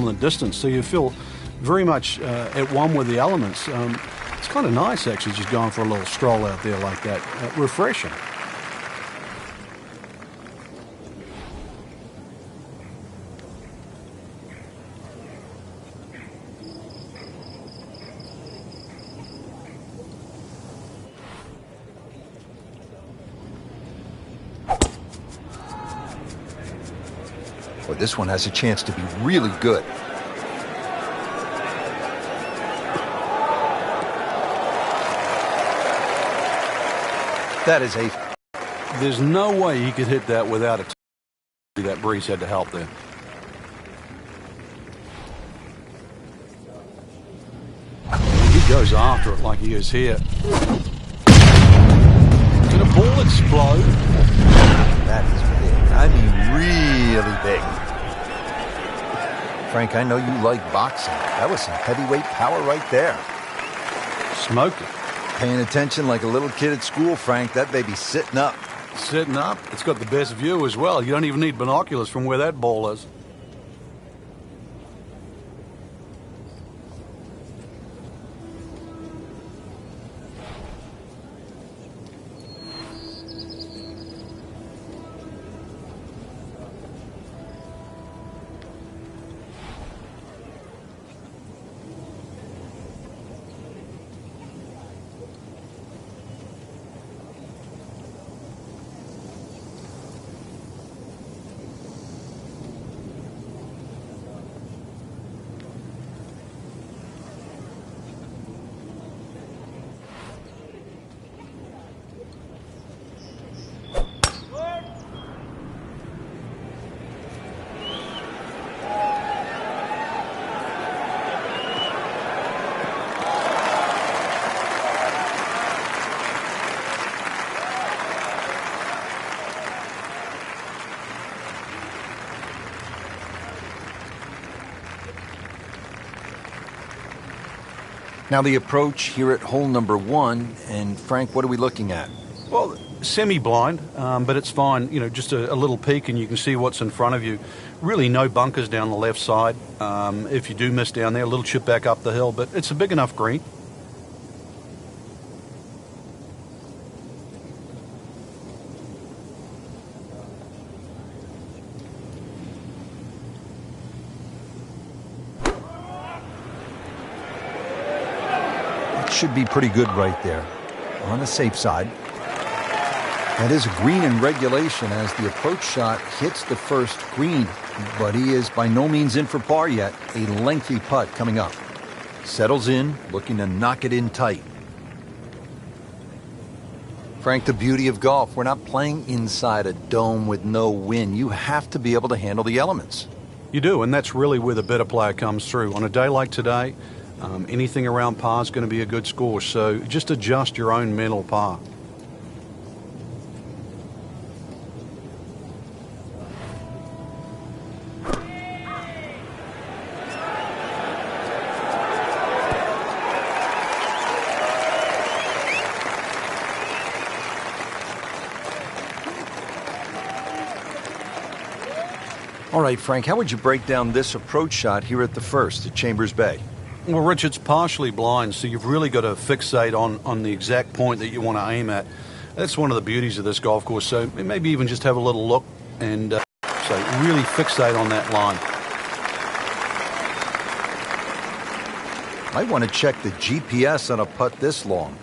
in the distance, so you feel very much at one with the elements. It's kind of nice, actually, just going for a little stroll out there like that. Refreshing. Boy, this one has a chance to be really good. That is a... There's no way he could hit that without a... That breeze had to help there. He goes after it like he is here. Can a ball explode? That is big. I mean, really big. Frank, I know you like boxing. That was some heavyweight power right there. Smoked it. Paying attention like a little kid at school, Frank. That baby's sitting up. Sitting up. It's got the best view as well. You don't even need binoculars from where that ball is. Now the approach here at hole number 1, and Frank, what are we looking at? Well, semi-blind, but it's fine. You know, just a little peek and you can see what's in front of you. Really no bunkers down the left side. If you do miss down there, a little chip back up the hill, but it's a big enough green. Should be pretty good right there. On the safe side. That is a green in regulation as the approach shot hits the first green, but he is by no means in for par yet. A lengthy putt coming up. Settles in, looking to knock it in tight. Frank, the beauty of golf, we're not playing inside a dome with no wind. You have to be able to handle the elements. You do, and that's really where the better player comes through. On a day like today, anything around par is going to be a good score, so just adjust your own mental par. All right, Frank, how would you break down this approach shot here at the first at Chambers Bay? Well, Rich, it's partially blind, so you've really got to fixate on the exact point that you want to aim at. That's one of the beauties of this golf course, so maybe even just have a little look and so really fixate on that line. Might want to check the GPS on a putt this long.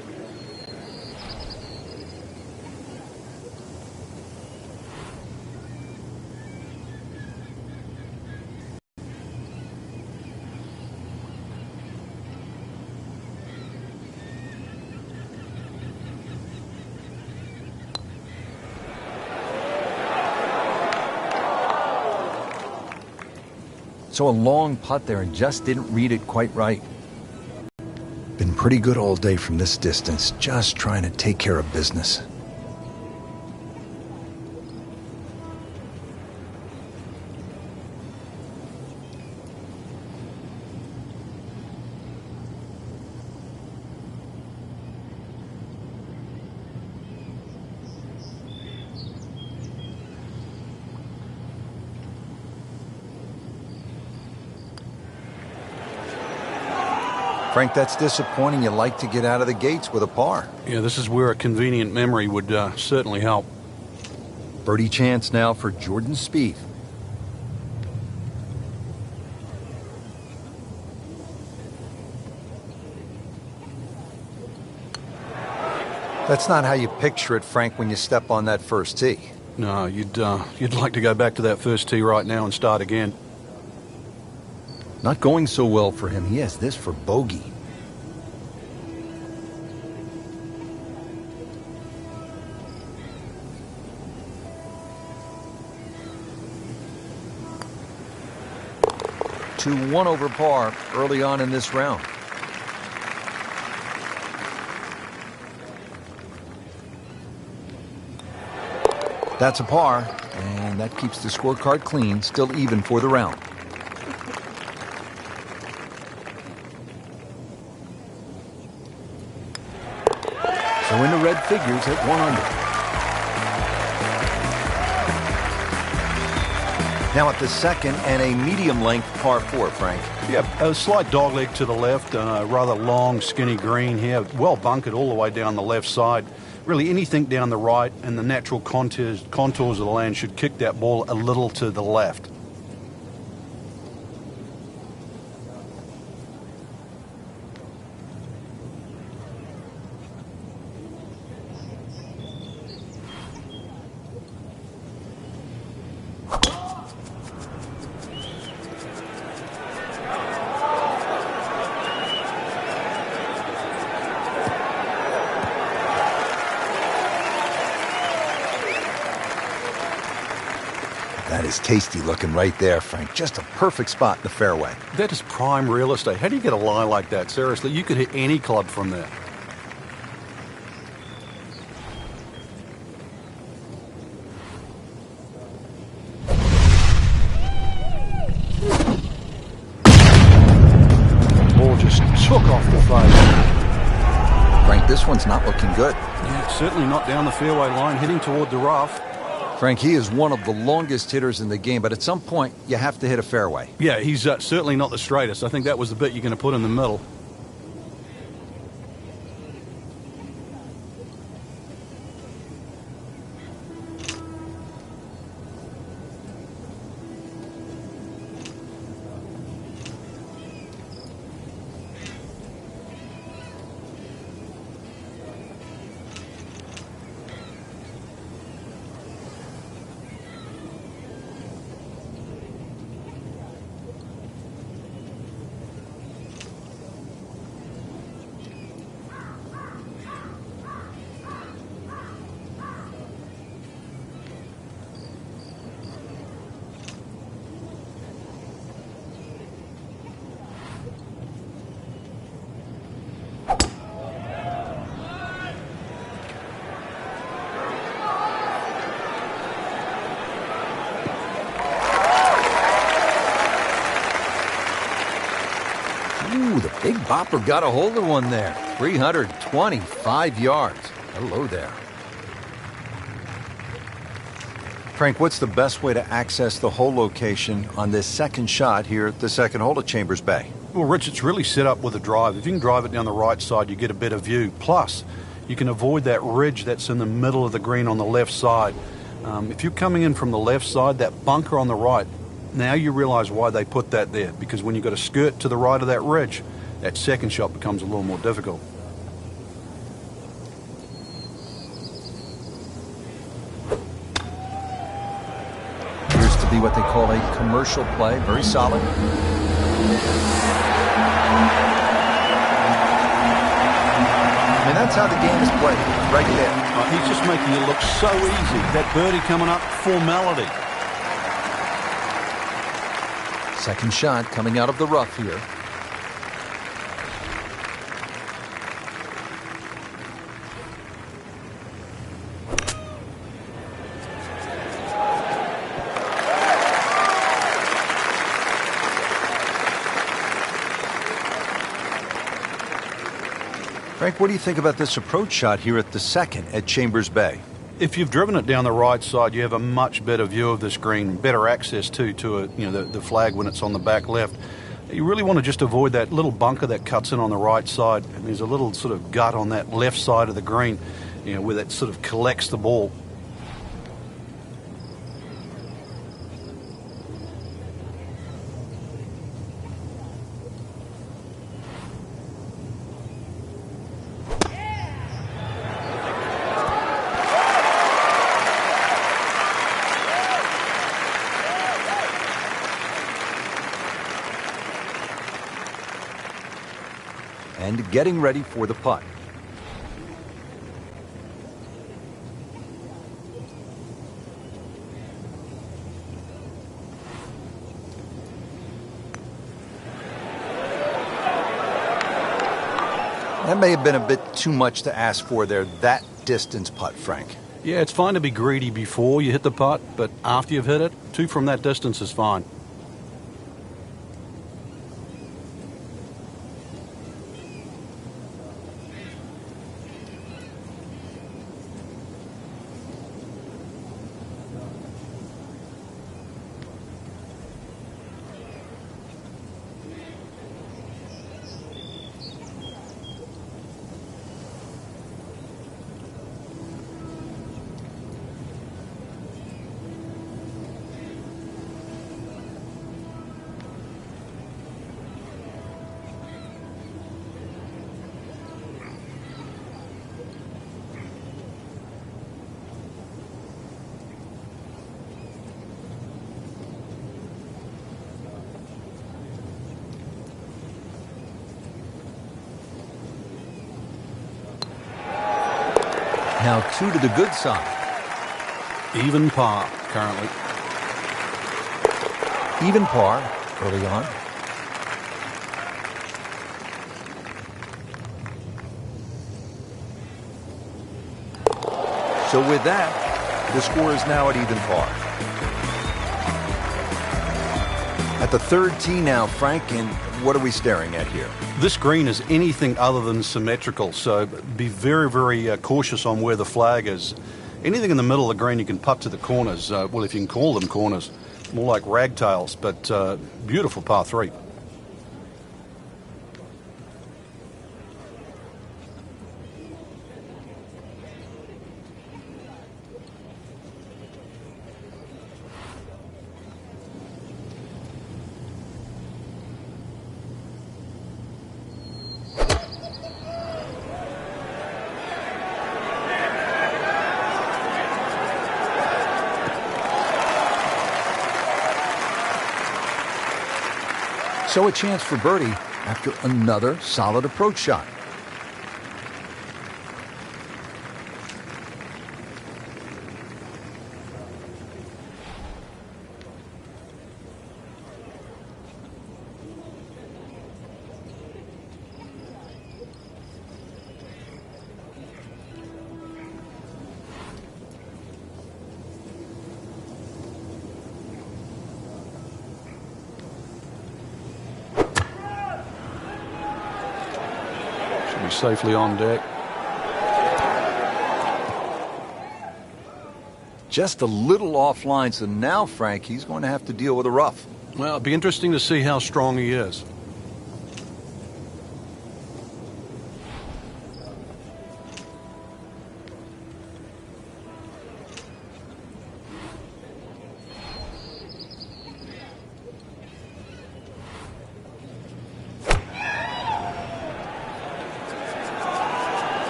So a long putt there and just didn't read it quite right. Been pretty good all day from this distance, just trying to take care of business. Frank, that's disappointing. You like to get out of the gates with a par. Yeah, this is where a convenient memory would certainly help. Birdie chance now for Jordan Spieth. That's not how you picture it, Frank, when you step on that first tee. No, you'd like to go back to that first tee right now and start again. Not going so well for him. He has this for bogey. To 1 over par early on in this round. That's a par, and that keeps the scorecard clean, still even for the round. So into red figures at 1 under. Now at the second and a medium-length par 4, Frank. Yeah, a slight dogleg to the left, a rather long, skinny green here, well bunkered all the way down the left side. Really anything down the right and the natural contours of the land should kick that ball a little to the left. That is tasty looking right there, Frank. Just a perfect spot in the fairway. That is prime real estate. How do you get a lie like that? Seriously, you could hit any club from there. Ball just took off the face. Frank, this one's not looking good. Yeah, certainly not down the fairway line, heading toward the rough. Frank, he is one of the longest hitters in the game, but at some point, you have to hit a fairway. Yeah, he's certainly not the straightest. I think that was the bit you're going to put in the middle. Ooh, the big bopper got a hold of one there. 325 yards. Hello there. Frank, what's the best way to access the hole location on this second shot here at the second hole at Chambers Bay? Well, Rich, it's really set up with a drive. If you can drive it down the right side, you get a better view. Plus, you can avoid that ridge that's in the middle of the green on the left side. If you're coming in from the left side, that bunker on the right, now you realize why they put that there. Because when you've got a skirt to the right of that ridge, that second shot becomes a little more difficult. Appears to be what they call a commercial play. Very solid. I mean, that's how the game is played, right there. He's just making it look so easy. That birdie coming up, formality. Second shot coming out of the rough here. Frank, what do you think about this approach shot here at the second at Chambers Bay? If you've driven it down the right side, you have a much better view of this green, better access to it, the flag when it's on the back left. You really want to just avoid that little bunker that cuts in on the right side, and there's a little sort of gut on that left side of the green, where that sort of collects the ball. And getting ready for the putt. That may have been a bit too much to ask for there, that distance putt, Frank. Yeah, it's fine to be greedy before you hit the putt, but after you've hit it, 2 from that distance is fine. Now 2 to the good side. Even par currently. Even par early on. So with that, the score is now at even par. At the third tee now, Frank, and what are we staring at here? This green is anything other than symmetrical, so be very, very cautious on where the flag is. Anything in the middle of the green you can putt to the corners, well, if you can call them corners, more like ragtails, but beautiful par 3. So a chance for birdie after another solid approach shot. Safely on deck. Just a little offline, so now, Frank, he's going to have to deal with a rough. Well, it'll be interesting to see how strong he is.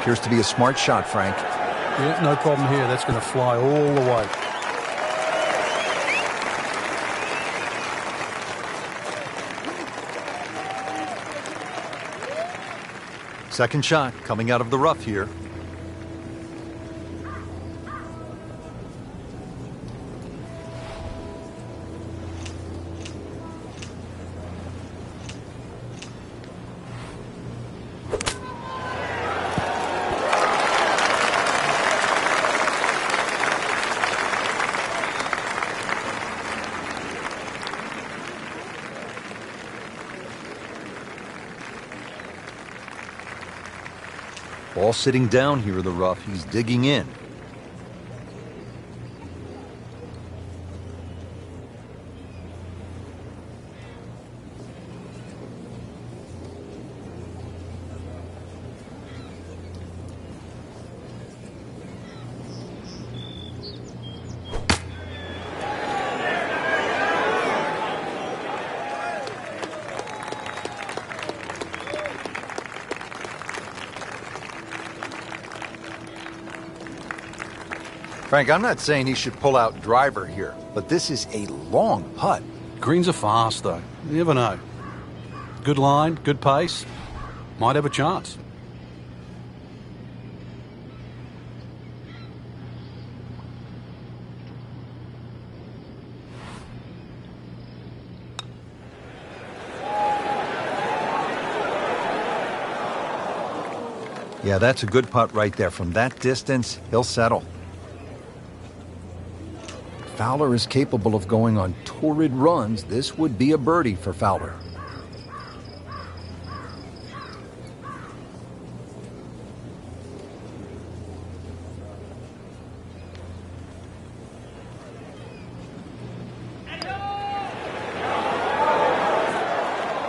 Appears to be a smart shot, Frank. Yeah, no problem here. That's going to fly all the way. Second shot coming out of the rough here. Ball sitting down here in the rough. He's digging in. Frank, I'm not saying he should pull out driver here, but this is a long putt. Greens are fast, though. You never know. Good line, good pace. Might have a chance. Yeah, that's a good putt right there. From that distance, he'll settle. Fowler is capable of going on torrid runs. This would be a birdie for Fowler.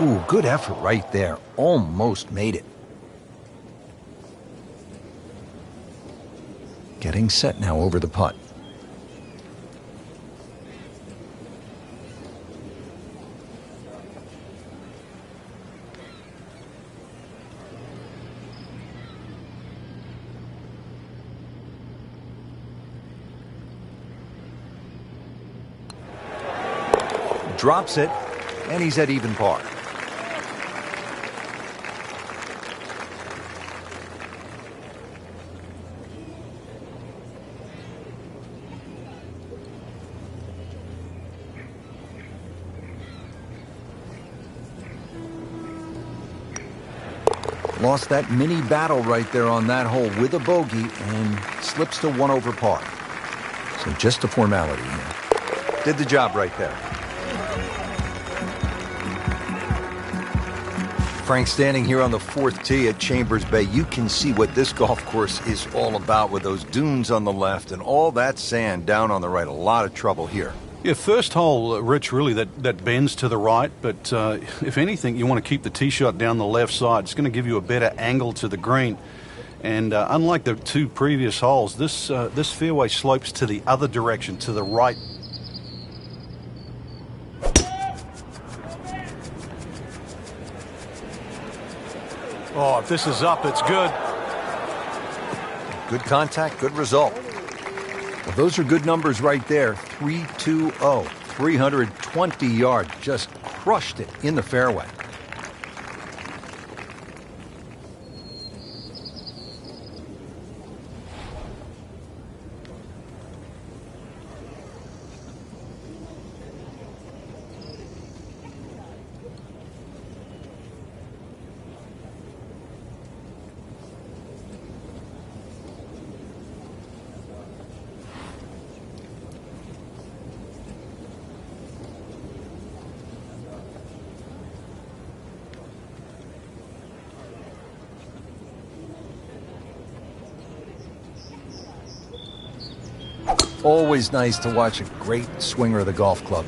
Ooh, good effort right there. Almost made it. Getting set now over the putt. Drops it, and he's at even par. Lost that mini battle right there on that hole with a bogey and slips to 1 over par. So just a formality here. Did the job right there. Frank, standing here on the 4th tee at Chambers Bay, you can see what this golf course is all about with those dunes on the left and all that sand down on the right. A lot of trouble here. Yeah, first hole, Rich, really, that bends to the right, but if anything, you want to keep the tee shot down the left side. It's going to give you a better angle to the green. And unlike the 2 previous holes, this fairway slopes to the other direction, to the right. Oh, if this is up, it's good. Good contact, good result. Well, those are good numbers right there. 320, 320 yards. Just crushed it in the fairway. Always nice to watch a great swinger of the golf club.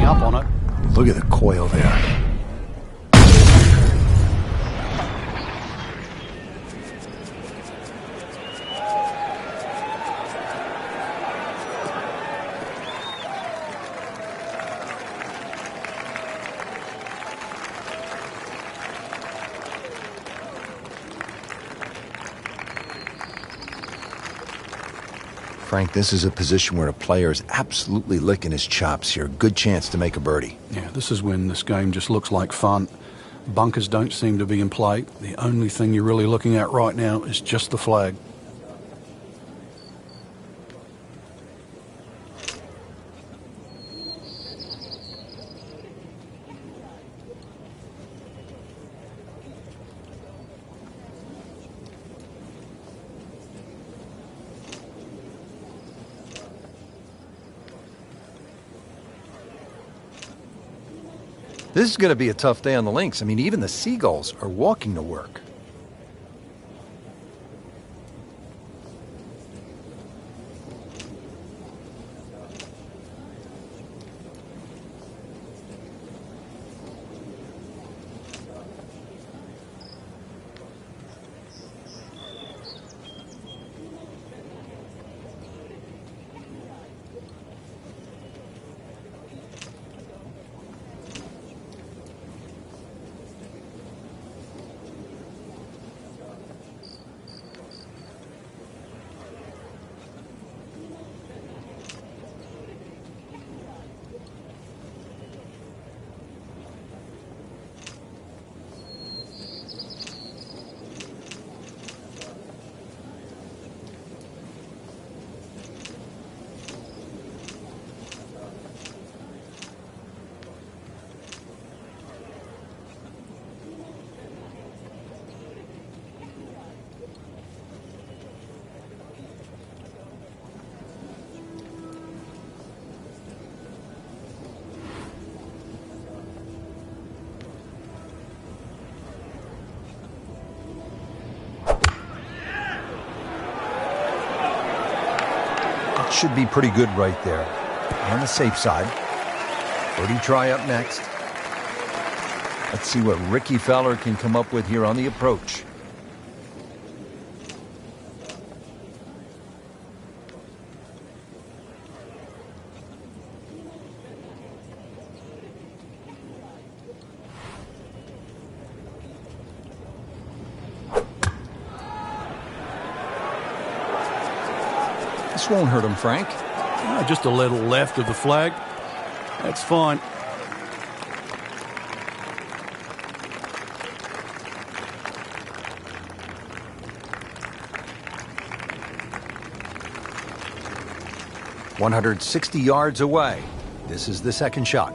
Up on it. Look at the coil there. Frank, this is a position where a player is absolutely licking his chops here. Good chance to make a birdie. Yeah, this is when this game just looks like fun. Bunkers don't seem to be in play. The only thing you're really looking at right now is just the flag. This is going to be a tough day on the links. I mean, even the Seagulls are walking to work. should be pretty good right there. On the safe side. Birdie try up next. Let's see what Ricky Fowler can come up with here on the approach. This won't hurt him, Frank. Just a little left of the flag. That's fine. "160 yards away. This is the second shot.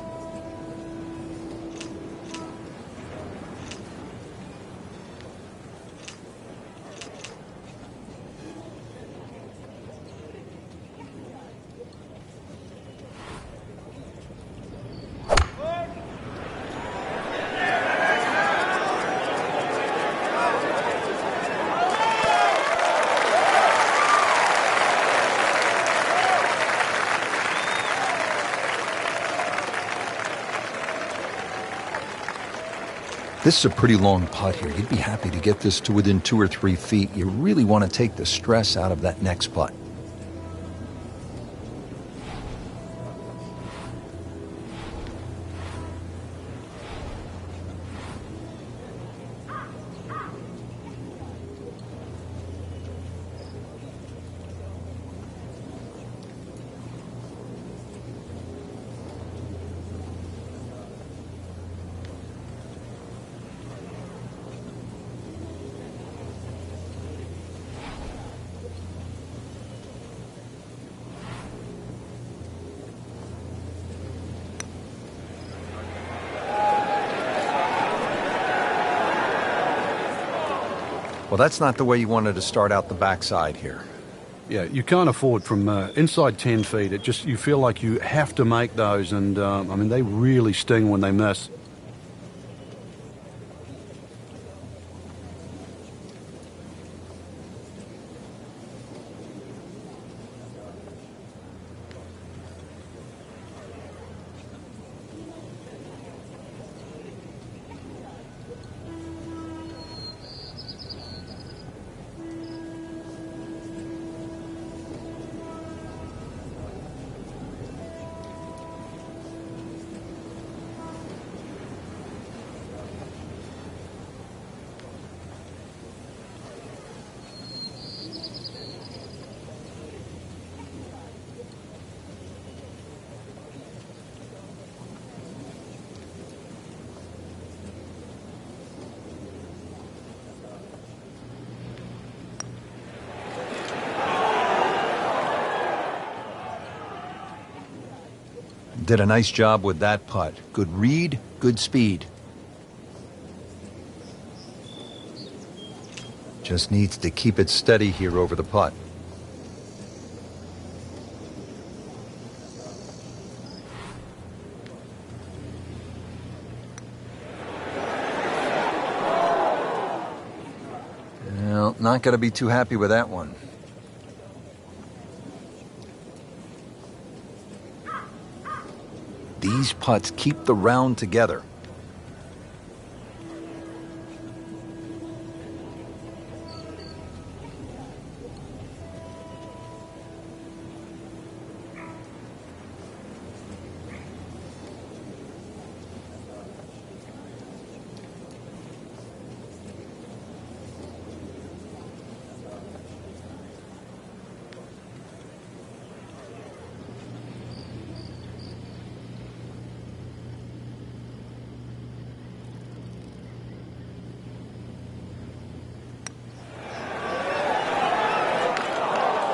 This is a pretty long putt here. You'd be happy to get this to within 2 or 3 feet. You really want to take the stress out of that next putt. Well, that's not the way you wanted to start out the backside here. Yeah, you can't afford from inside 10 feet. You feel like you have to make those, and I mean, they really sting when they miss. Did a nice job with that putt. Good read, good speed. Just needs to keep it steady here over the putt. Well, not going to be too happy with that one. These putts keep the round together.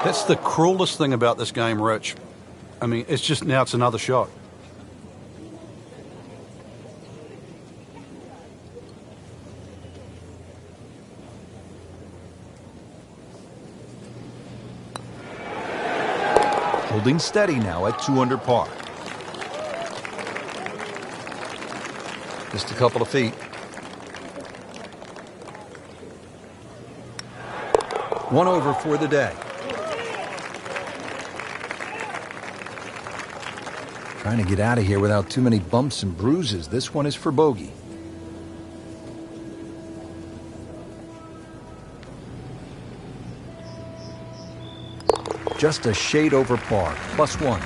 That's the cruelest thing about this game, Rich. I mean, it's another shot. Holding steady now at 2 under par. Just a couple of feet. One over for the day. Trying to get out of here without too many bumps and bruises. This one is for bogey. Just a shade over par, +1.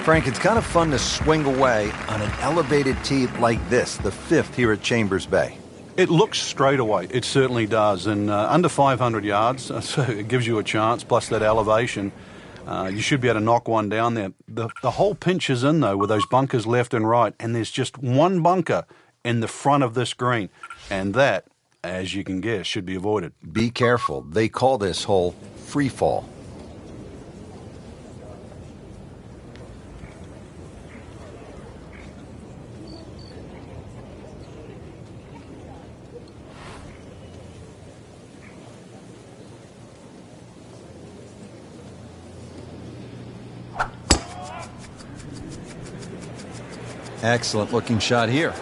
Frank, it's kind of fun to swing away on an elevated tee like this, the 5th here at Chambers Bay. It looks straight away. It certainly does. And under 500 yards, so it gives you a chance, plus that elevation. You should be able to knock one down there. The whole pinch is in, though, with those bunkers left and right. And there's just one bunker in the front of this green. And that, as you can guess, should be avoided. Be careful. They call this hole free fall. Excellent looking shot here.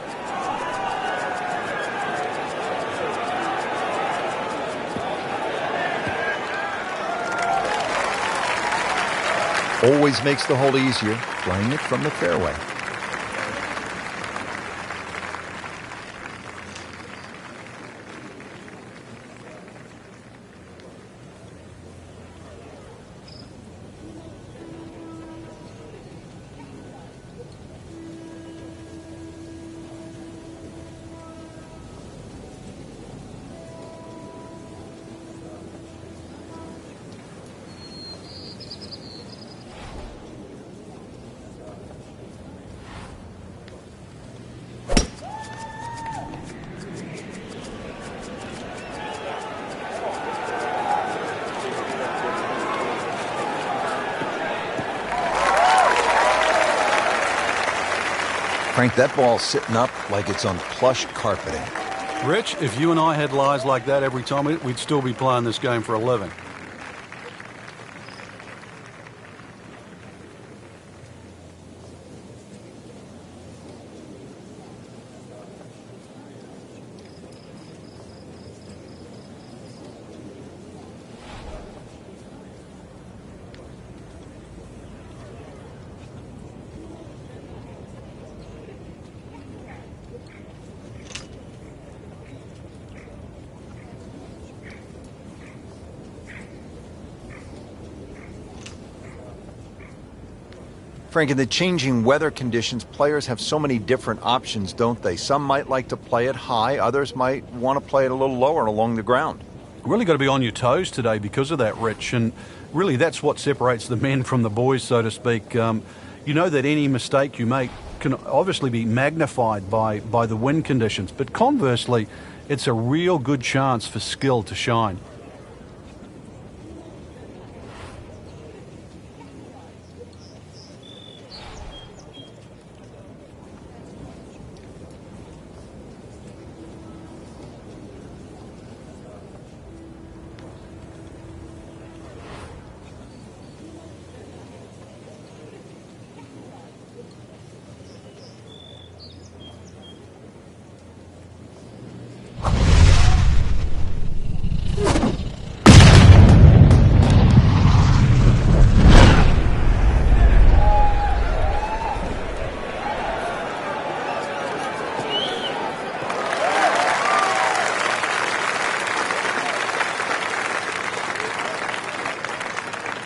Always makes the hole easier, playing it from the fairway. Frank, that ball's sitting up like it's on plush carpeting. Rich, if you and I had lies like that every time, we'd still be playing this game for a living. Frank, in the changing weather conditions, players have so many different options, don't they? Some might like to play it high, others might want to play it a little lower along the ground. Really got to be on your toes today because of that, Rich, and really that's what separates the men from the boys, so to speak. You know that any mistake you make can obviously be magnified by the wind conditions, but conversely, it's a real good chance for skill to shine.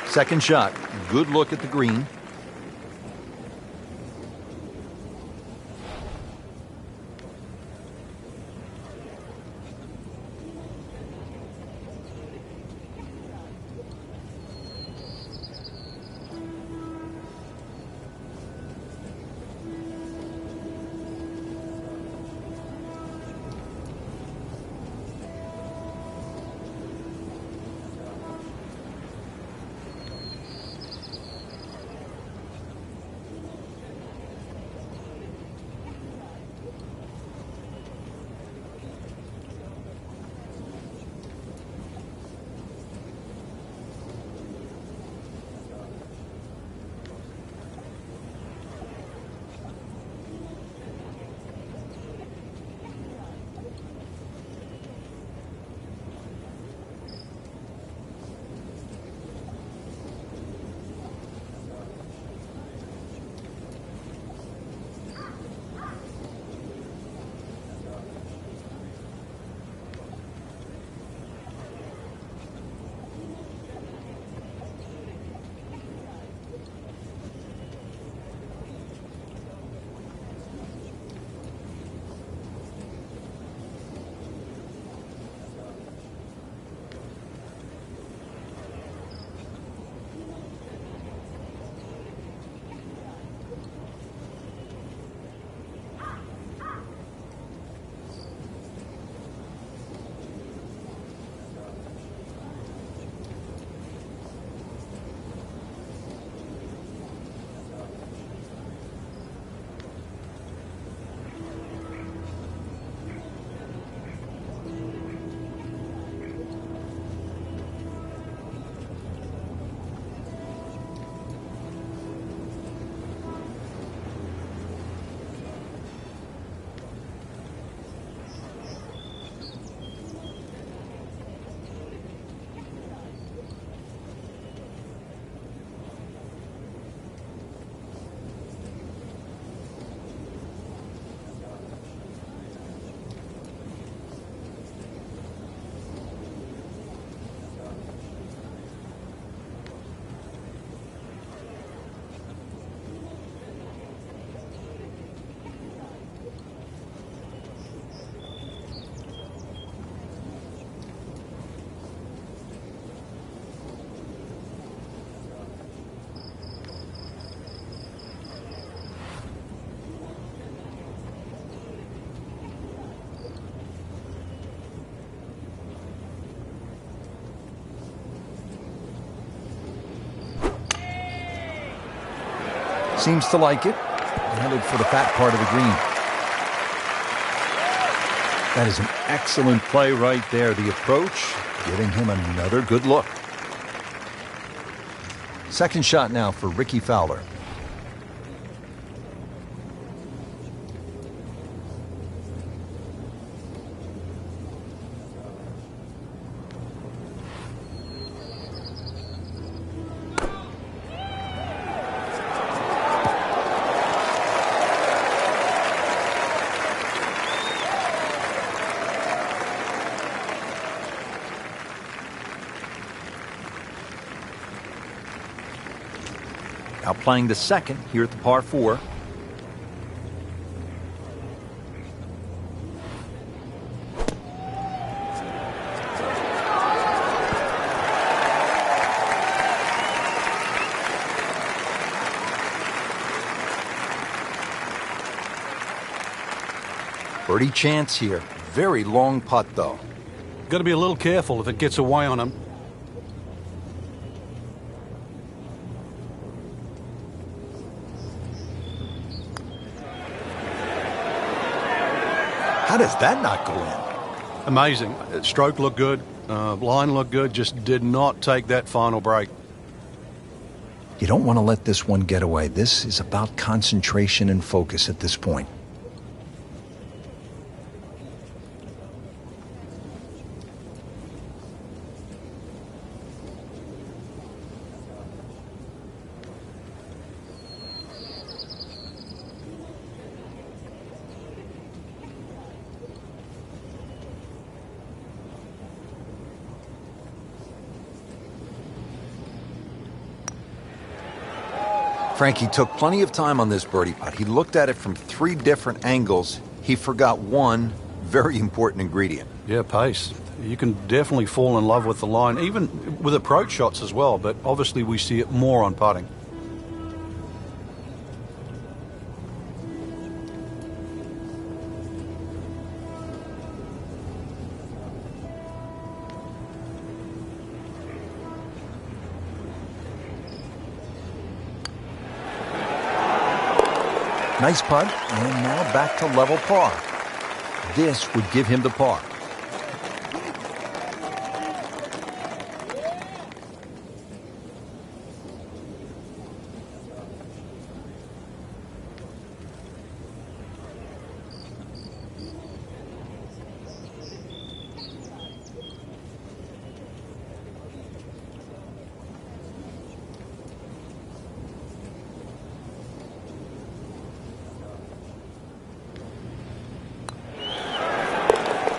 Second shot, good look at the green. Seems to like it. Headed for the fat part of the green. That is an excellent play right there. The approach, giving him another good look. Second shot now for Ricky Fowler. Now playing the second here at the par 4. Birdie chance here. Very long putt though. Got to be a little careful if it gets away on him. How does that not go in? Amazing. Stroke looked good. Line looked good. Just did not take that final break. You don't want to let this one get away. This is about concentration and focus at this point. Frankie took plenty of time on this birdie putt. He looked at it from 3 different angles. He forgot one very important ingredient. Yeah, pace. You can definitely fall in love with the line, even with approach shots as well, but obviously we see it more on putting. Nice putt, and now back to level par. This would give him the par.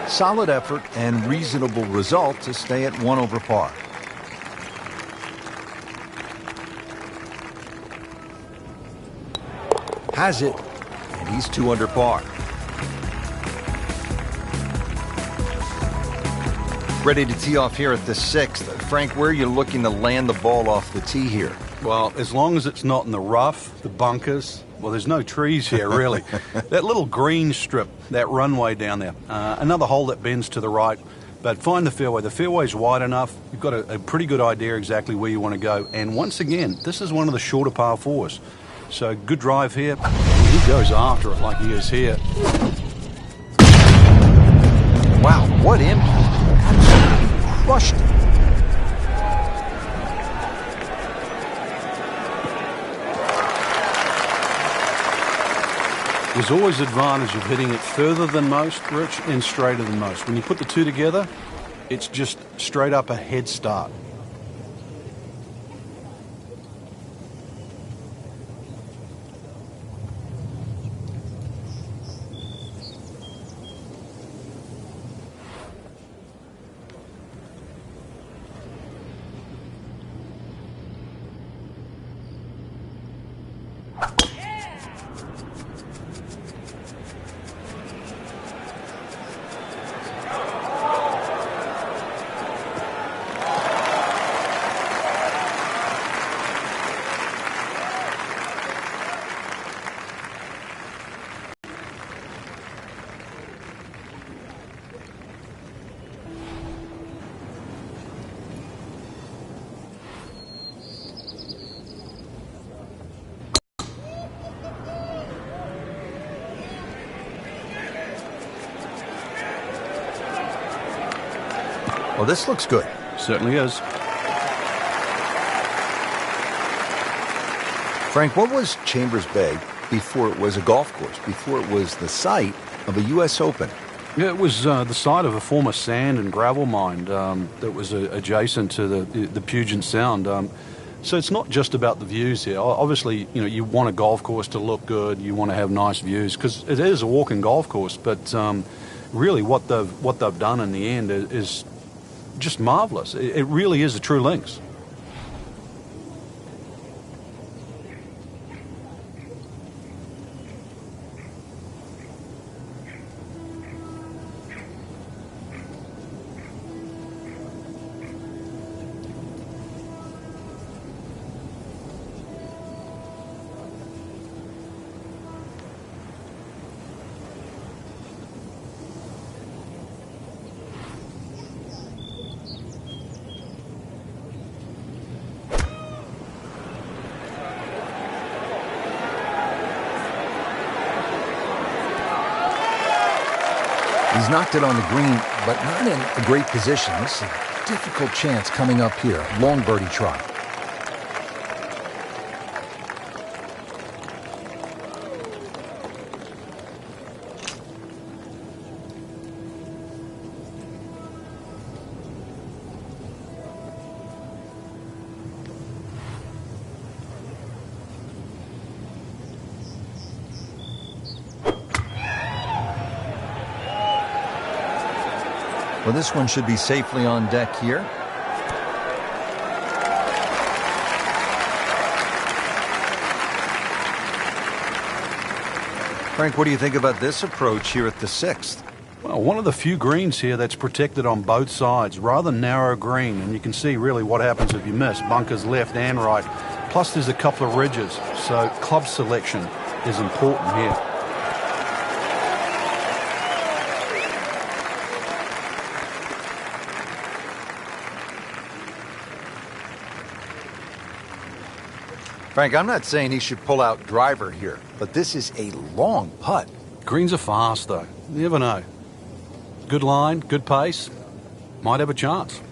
Solid effort and reasonable result to stay at 1 over par. Has it, and he's 2 under par. Ready to tee off here at the 6th. Frank, where are you looking to land the ball off the tee here? Well, as long as it's not in the rough, the bunkers, well, there's no trees here, really. That little green strip, that runway down there, another hole that bends to the right, but find the fairway. The fairway's wide enough. You've got a pretty good idea exactly where you want to go. And once again, this is one of the shorter par 4s. So good drive here. He goes after it like he is here. Wow, what impact. Absolutely crushed it. There's always advantage of hitting it further than most, Rich, and straighter than most. When you put the two together, it's just straight up a head start. Well, this looks good. Certainly is. Frank, what was Chambers Bay before it was a golf course, before it was the site of a U.S. Open? Yeah, it was the site of a former sand and gravel mine that was adjacent to the Puget Sound. So it's not just about the views here. Obviously, you want a golf course to look good. You want to have nice views because it is a walking golf course. But really, what they've done in the end is just marvelous. It really is a true links. He's knocked it on the green, but not in a great position. This is a difficult chance coming up here. Long birdie try. Well, this one should be safely on deck here. Frank, what do you think about this approach here at the 6th? Well, one of the few greens here that's protected on both sides. Rather narrow green, and you can see really what happens if you miss. Bunkers left and right. Plus there's a couple of ridges, so club selection is important here. Frank, I'm not saying he should pull out driver here, but this is a long putt. Greens are fast, though. You never know. Good line, good pace. Might have a chance.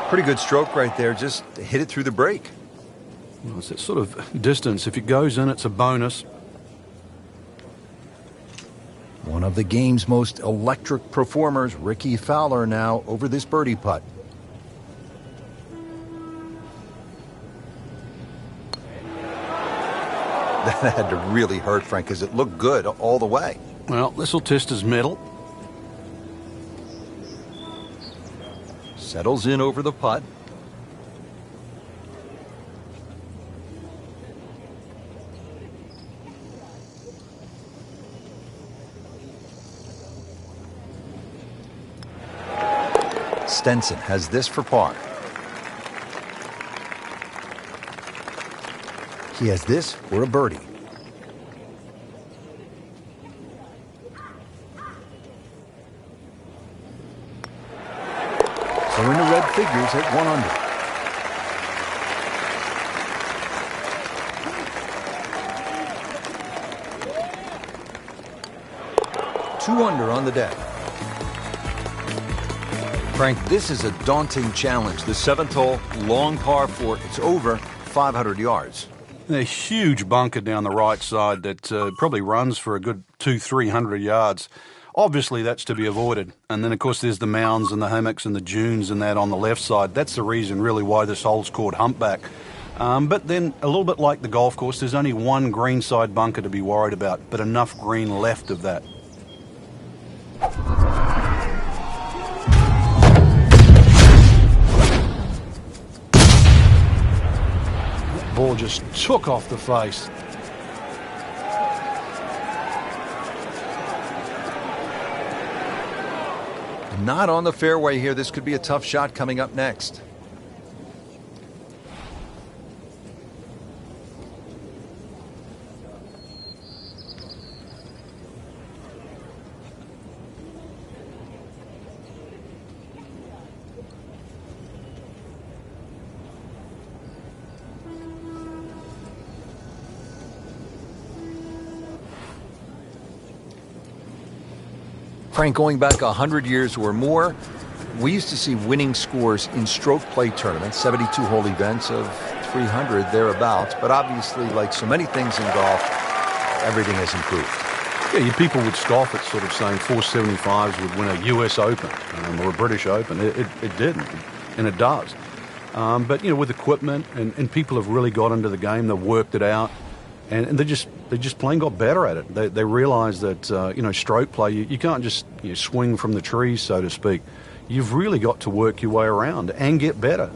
Pretty good stroke right there, just hit it through the break. Well, it's that sort of distance. If it goes in, it's a bonus. One of the game's most electric performers, Rickie Fowler, now over this birdie putt. That had to really hurt, Frank, because it looked good all the way. Well, this will test his mettle. Settles in over the putt. Stenson has this for par. He has this for a birdie. We're in the red figures at 1 under. Two under on the deck. Frank, this is a daunting challenge. The 7th hole, long par 4. It's over 500 yards. A huge bunker down the right side that probably runs for a good 200-300 yards. Obviously, that's to be avoided. And then, of course, there's the mounds and the hammocks and the dunes and that on the left side. That's the reason, really, why this hole's called Humpback. But then, a little bit like the golf course, there's only one greenside bunker to be worried about, but enough green left of that. That ball just took off the face. Not on the fairway here. This could be a tough shot coming up next. Frank, going back 100 years or more, we used to see winning scores in stroke play tournaments, 72-hole events of 300 thereabouts. But obviously, like so many things in golf, everything has improved. Yeah, people would scoff at sort of saying 475s would win a US Open or a British Open. It didn't, and it does. But, with equipment, and people have really got into the game, they've worked it out, and they just plain got better at it. They realize that, stroke play, you can't just swing from the trees, so to speak. You've really got to work your way around and get better.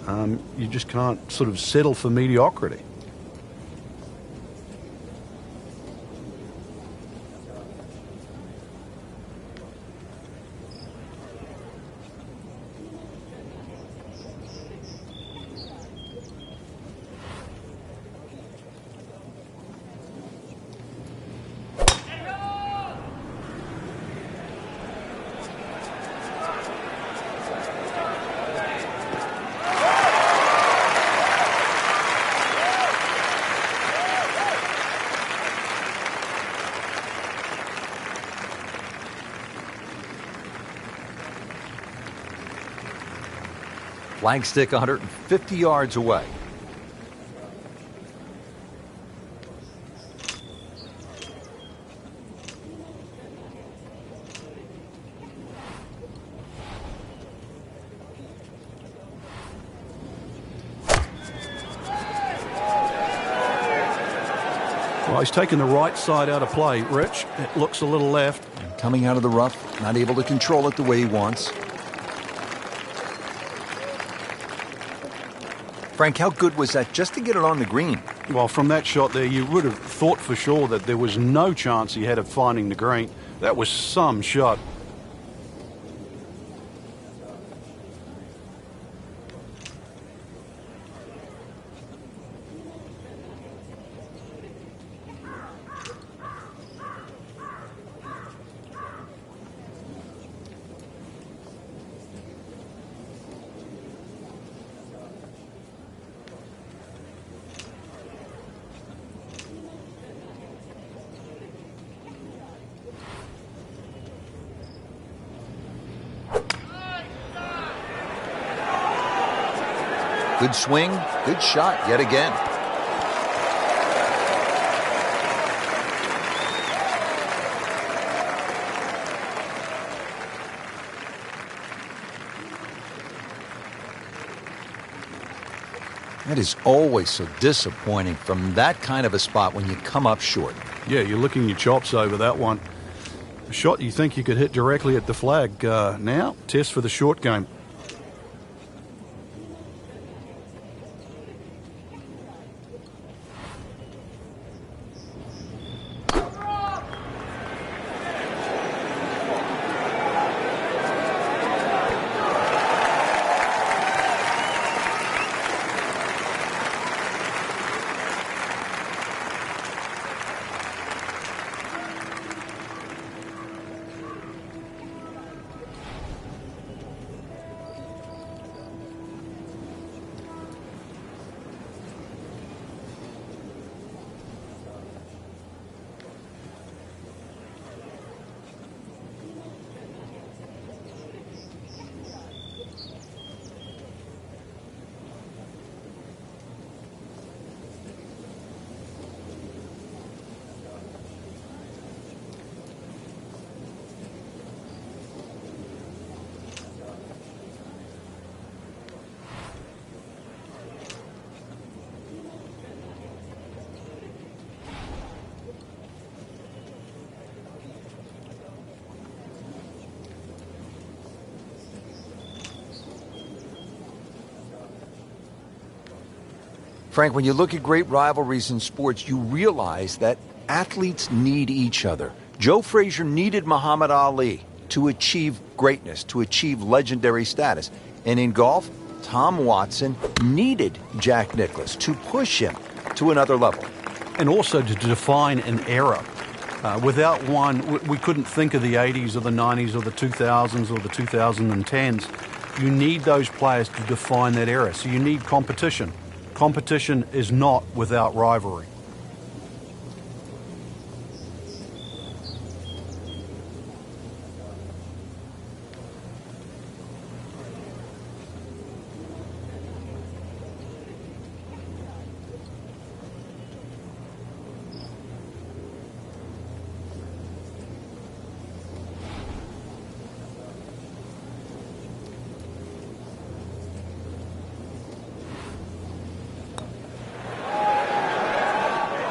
You just can't sort of settle for mediocrity. Flagstick 150 yards away. Well, he's taking the right side out of play, Rich. It looks a little left. Coming out of the rough, not able to control it the way he wants. Frank, how good was that just to get it on the green? Well, from that shot there, you would have thought for sure that there was no chance he had of finding the green. That was some shot. Good swing, good shot yet again. That is always so disappointing from that kind of a spot when you come up short. Yeah, you're licking your chops over that one. A shot you think you could hit directly at the flag. Now, test for the short game. Frank, when you look at great rivalries in sports, you realize that athletes need each other. Joe Frazier needed Muhammad Ali. to achieve greatness, to achieve legendary status. And in golf, Tom Watson needed Jack Nicklaus to push him to another level. And also to define an era. Without one, we couldn't think of the 80s or the 90s or the 2000s or the 2010s. You need those players to define that era. So you need competition. Competition is not without rivalry.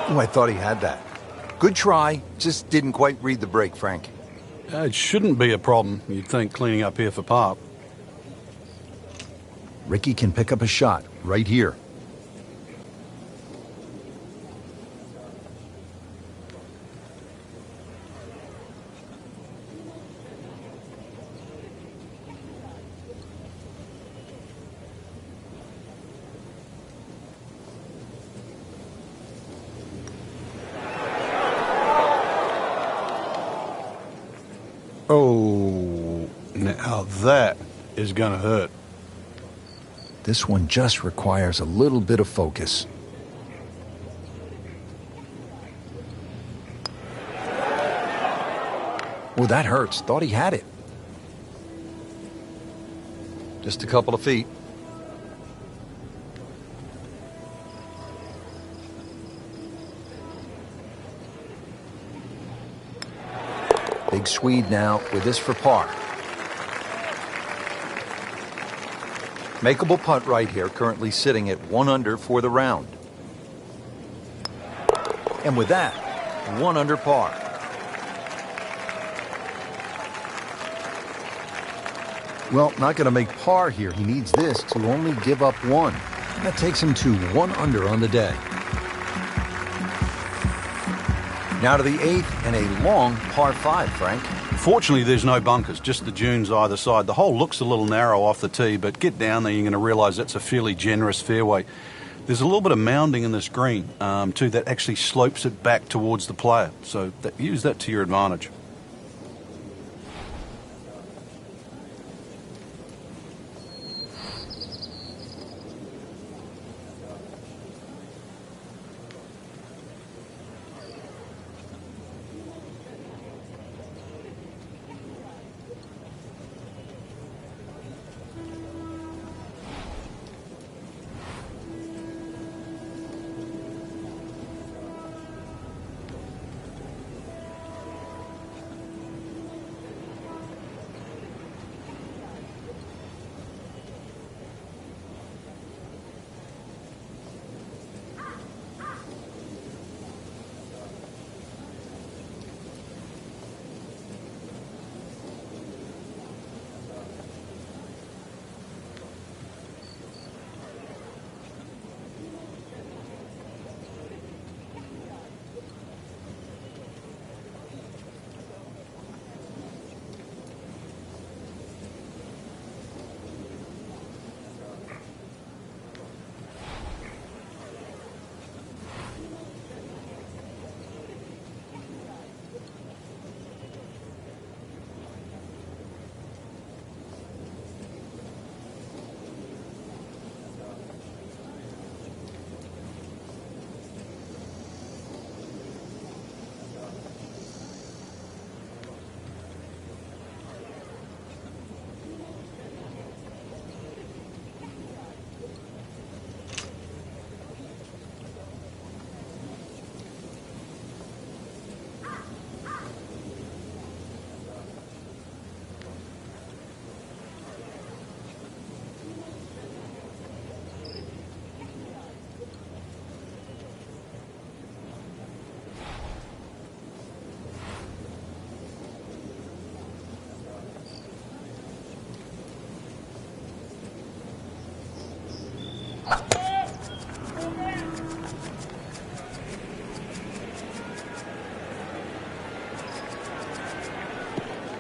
Oh, I thought he had that. Good try, just didn't quite read the break, Frank. It shouldn't be a problem, you'd think, cleaning up here for par. Ricky can pick up a shot right here. Oh, now that is going to hurt. This one just requires a little bit of focus. Oh, that hurts. Thought he had it. Just a couple of feet. Big Swede now with this for par. Makeable putt right here, currently sitting at 1 under for the round. And with that, 1 under par. Well, not going to make par here. He needs this to only give up 1. That takes him to 1 under on the day. Now to the 8th and a long par 5, Frank. Fortunately, there's no bunkers, just the dunes either side. The hole looks a little narrow off the tee, but get down there, you're going to realise that's a fairly generous fairway. There's a little bit of mounding in this green, too, that actually slopes it back towards the player. So use that to your advantage.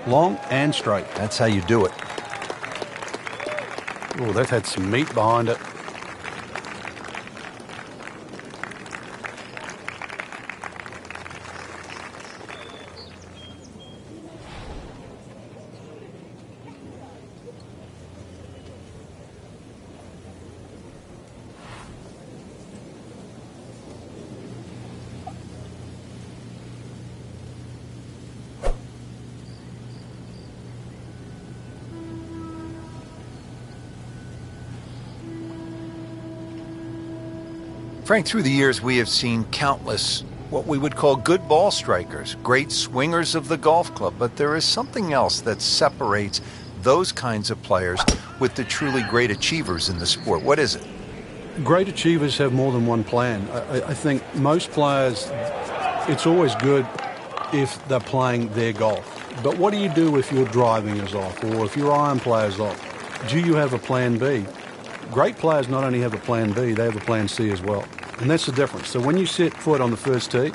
long and straight. That's how you do it. Oh, that had some meat behind it. Frank, through the years, we have seen countless what we would call good ball strikers, great swingers of the golf club, but there is something else that separates those kinds of players with the truly great achievers in the sport. What is it? Great achievers have more than one plan. I think most players, it's always good if they're playing their golf. But what do you do if your driving is off or if your iron play is off? Do you have a plan B? Great players not only have a plan B, they have a plan C as well. And that's the difference. So when you set foot on the first tee,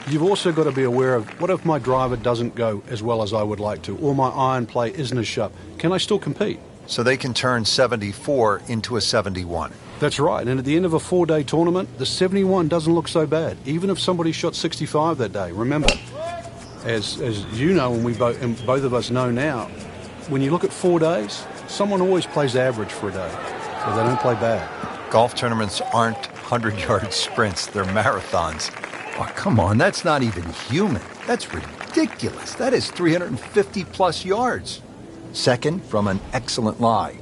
you've also got to be aware of, what if my driver doesn't go as well as I would like to, or my iron play isn't as sharp? Can I still compete? So they can turn 74 into a 71. That's right. And at the end of a 4-day tournament, the 71 doesn't look so bad, even if somebody shot 65 that day. Remember, as you know, and both of us know now, when you look at 4 days, someone always plays average for a day, so they don't play bad. Golf tournaments aren't 100-yard sprints, they're marathons. Oh, come on, that's not even human. That's ridiculous. That is 350-plus yards. Second from an excellent lie.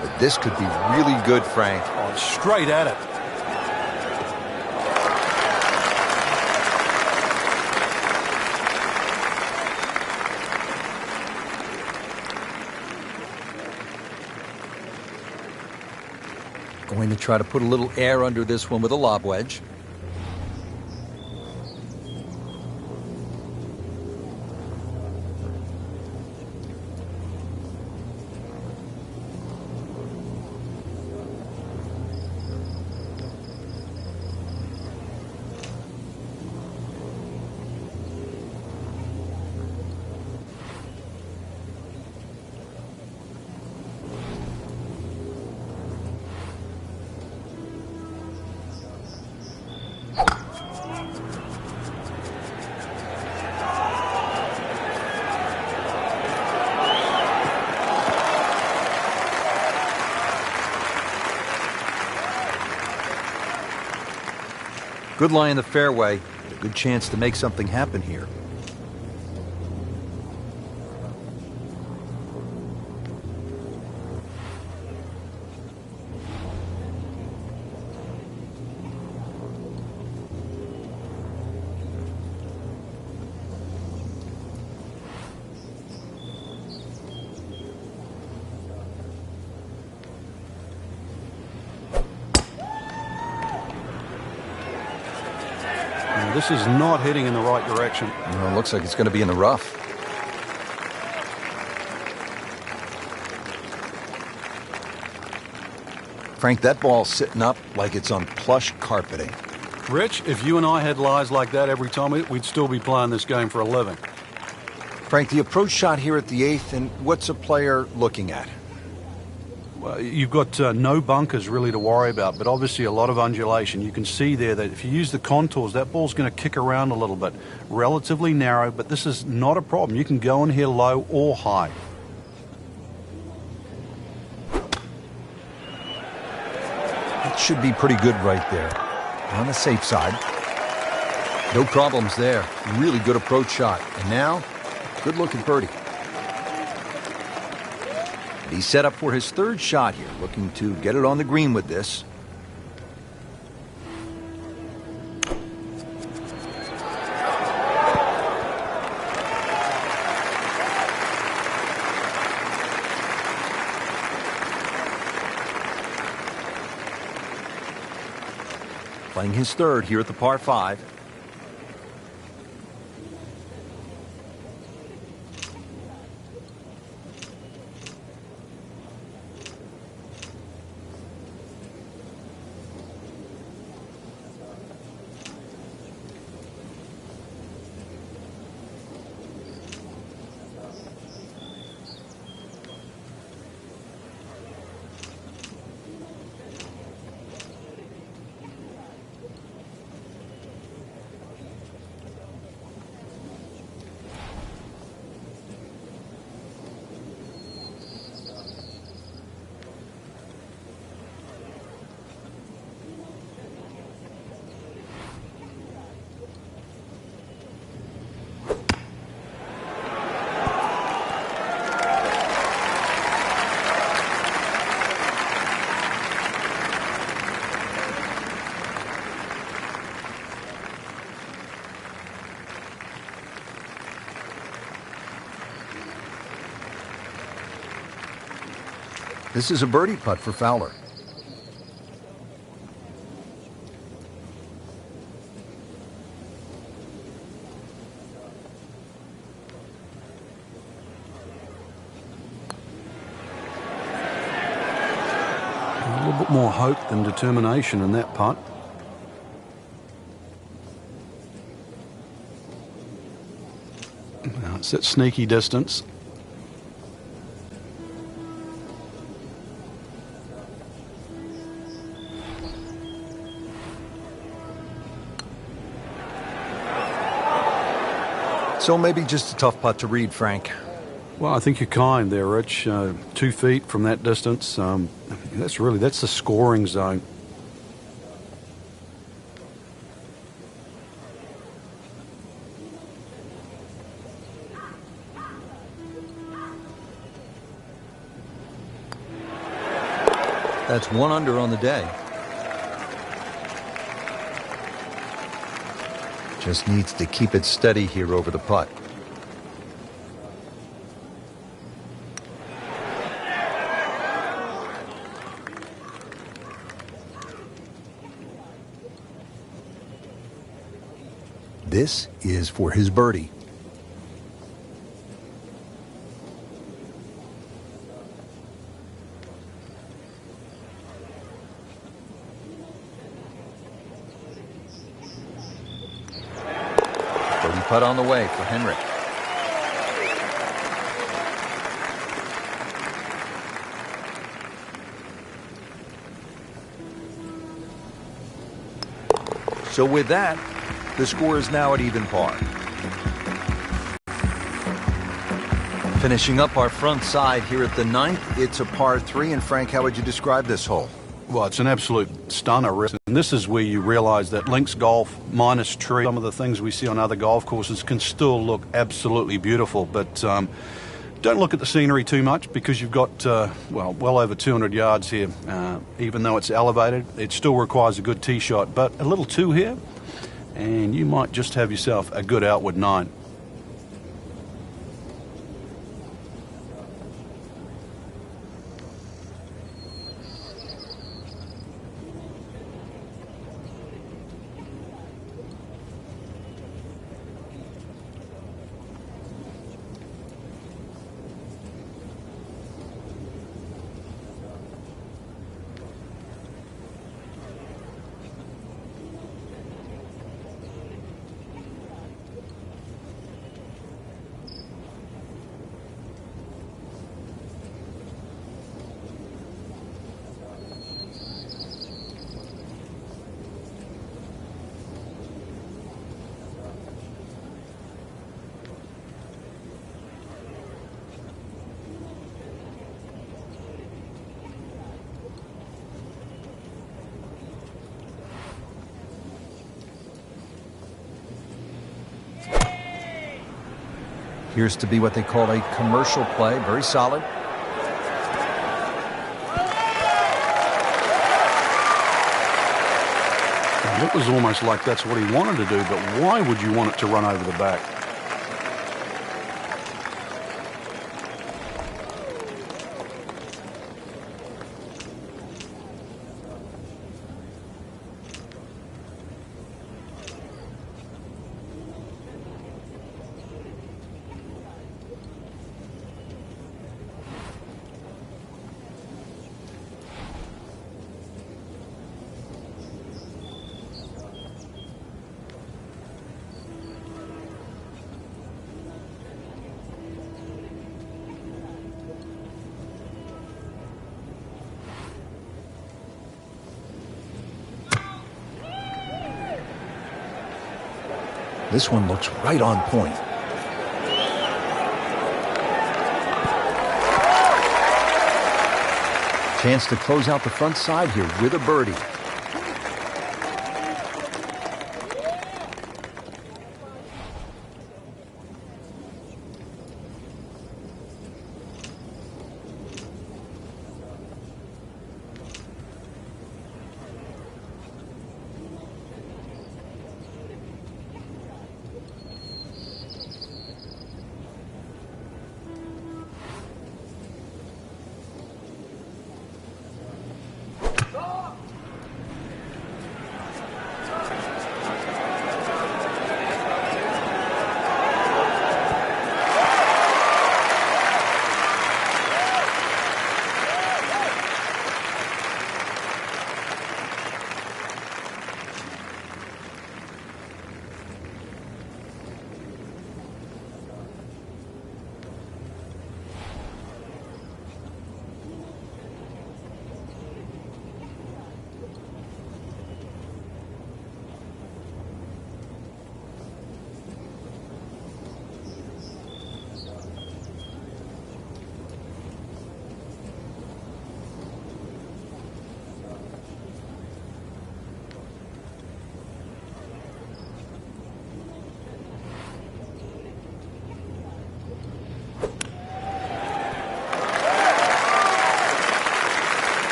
But this could be really good, Frank. Oh, straight at it. Going to try to put a little air under this one with a lob wedge. Good lie in the fairway. A good chance to make something happen here. This is not heading in the right direction. Well, it looks like it's going to be in the rough. Frank, that ball's sitting up like it's on plush carpeting. Rich, if you and I had lies like that every time, we'd still be playing this game for a living. Frank, the approach shot here at the 8th, and what's a player looking at? Well, you've got no bunkers really to worry about, but obviously a lot of undulation. You can see there that if you use the contours, that ball's going to kick around a little bit. Relatively narrow, but this is not a problem. You can go in here low or high. It should be pretty good right there. On the safe side. No problems there. Really good approach shot. And now, good looking birdie. He's set up for his third shot here, looking to get it on the green with this. Playing his third here at the par 5. This is a birdie putt for Fowler. A little bit more hope than determination in that putt. Now it's at sneaky distance. So maybe just a tough putt to read, Frank. Well, I think you're kind there, Rich. 2 feet from that distance. That's the scoring zone. That's 1 under on the day. Just needs to keep it steady here over the putt. This is for his birdie. Birdie putt on the way for Henrik. So with that, the score is now at even par. Finishing up our front side here at the 9th, it's a par 3. And Frank, how would you describe this hole? Well, it's an absolute stunner, Rich. And this is where you realize that links golf minus tree, some of the things we see on other golf courses can still look absolutely beautiful. But don't look at the scenery too much because you've got, well over 200 yards here. Even though it's elevated, it still requires a good tee shot. But a little 2 here, and you might just have yourself a good outward 9. Appears to be what they call a commercial play. Very solid. It was almost like that's what he wanted to do, but why would you want it to run over the back? This one looks right on point. Chance to close out the front side here with a birdie.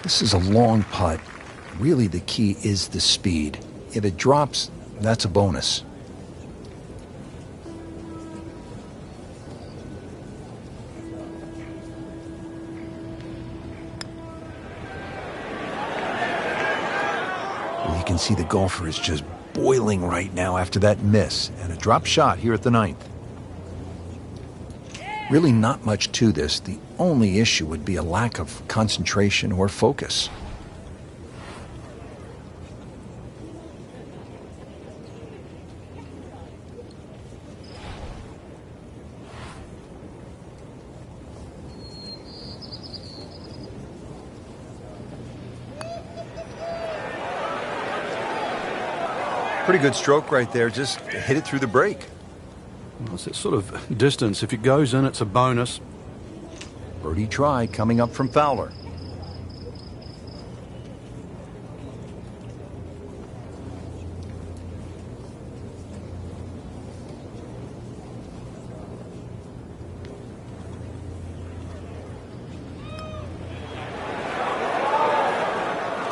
This is a long putt. Really, the key is the speed. If it drops, that's a bonus. You can see the golfer is just boiling right now after that miss and a drop shot here at the ninth. Really not much to this. The only issue would be a lack of concentration or focus. Pretty good stroke right there. Just hit it through the break. Well, it's that sort of distance. If it goes in, it's a bonus. Birdie try coming up from Fowler.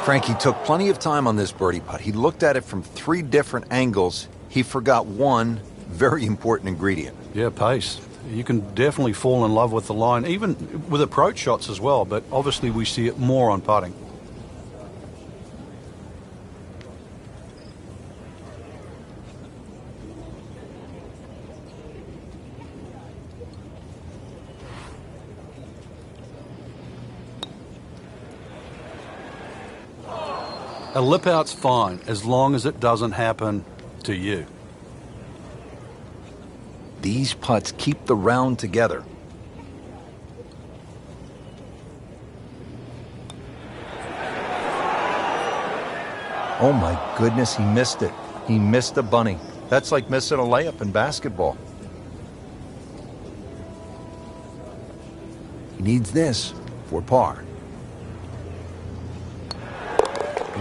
Frankie took plenty of time on this birdie putt. He looked at it from 3 different angles. He forgot one very important ingredient. Yeah, pace. You can definitely fall in love with the line, even with approach shots as well, but obviously we see it more on putting. A lip out's fine as long as it doesn't happen to you. These putts keep the round together. Oh my goodness, he missed it. He missed a bunny. That's like missing a layup in basketball. He needs this for par.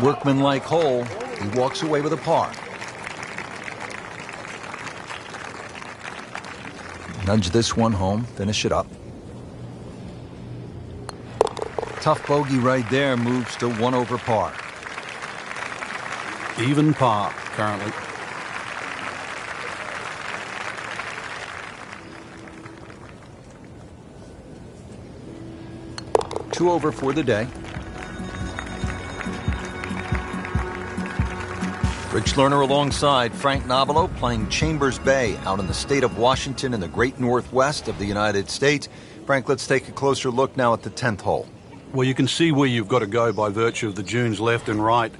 Workmanlike hole. He walks away with a par. Nudge this one home, finish it up. Tough bogey right there, moves to 1 over par. Even par currently. Two over for the day. Rich Lerner alongside Frank Nobilo playing Chambers Bay out in the state of Washington in the great northwest of the United States. Frank, let's take a closer look now at the 10th hole. Well, you can see where you've got to go by virtue of the dunes left and right.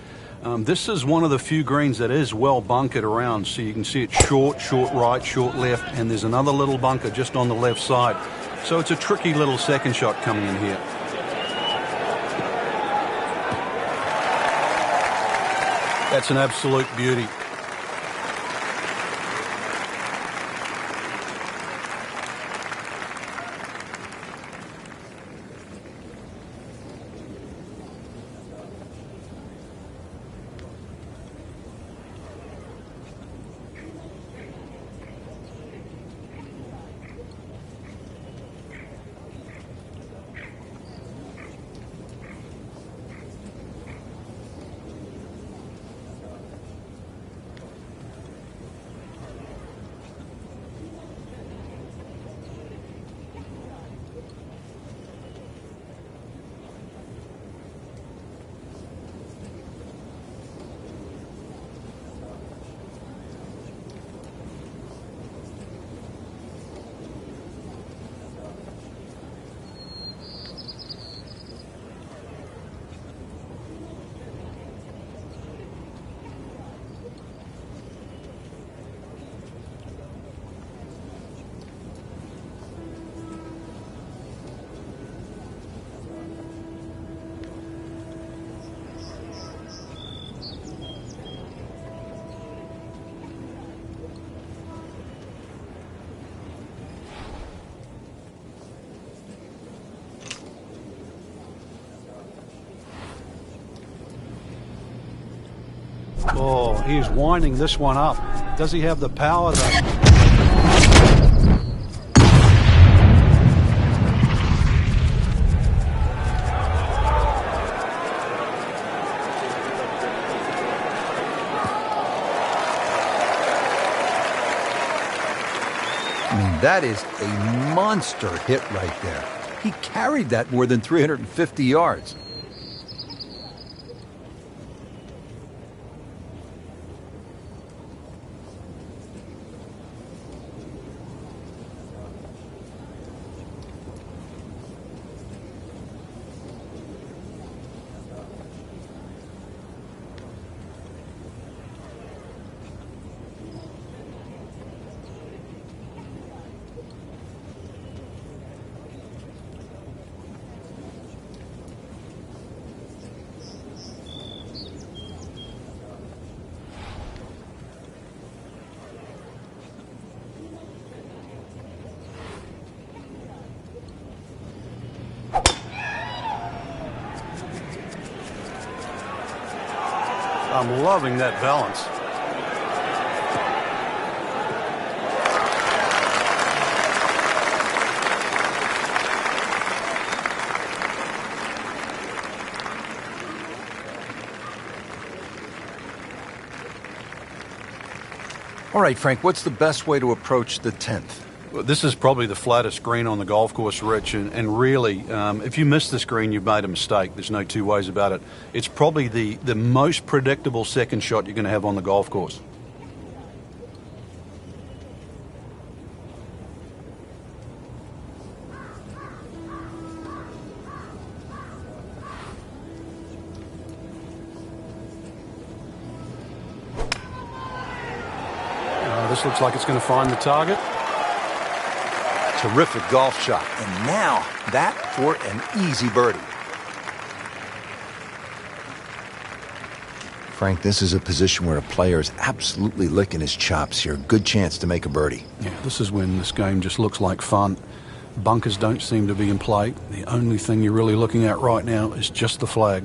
This is one of the few greens that is well bunkered around, so you can see it short, short right, short left, and there's another little bunker just on the left side. So it's a tricky little second shot coming in here. That's an absolute beauty. Oh, he's winding this one up. Does he have the power though? That is a monster hit right there. He carried that more than 350 yards. I'm loving that balance. All right, Frank, what's the best way to approach the 10th? This is probably the flattest green on the golf course, Rich, and really, if you miss this green, you've made a mistake. There's no two ways about it. It's probably the most predictable second shot you're going to have on the golf course. This looks like it's going to find the target. Terrific golf shot. And now that for an easy birdie. Frank, this is a position where a player is absolutely licking his chops here. Good chance to make a birdie. Yeah, this is when this game just looks like fun. Bunkers don't seem to be in play. The only thing you're really looking at right now is just the flag.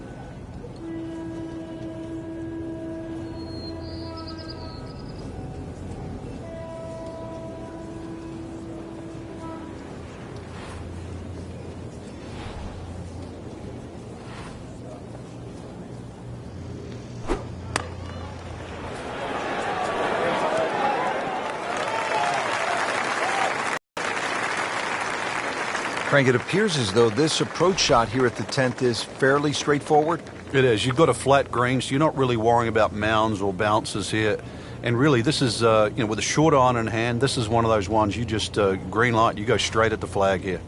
Frank, it appears as though this approach shot here at the 10th is fairly straightforward. It is. You've got a flat green, so you're not really worrying about mounds or bounces here. And really, this is, with a short iron in hand, this is one of those ones you just green light, you go straight at the flag here.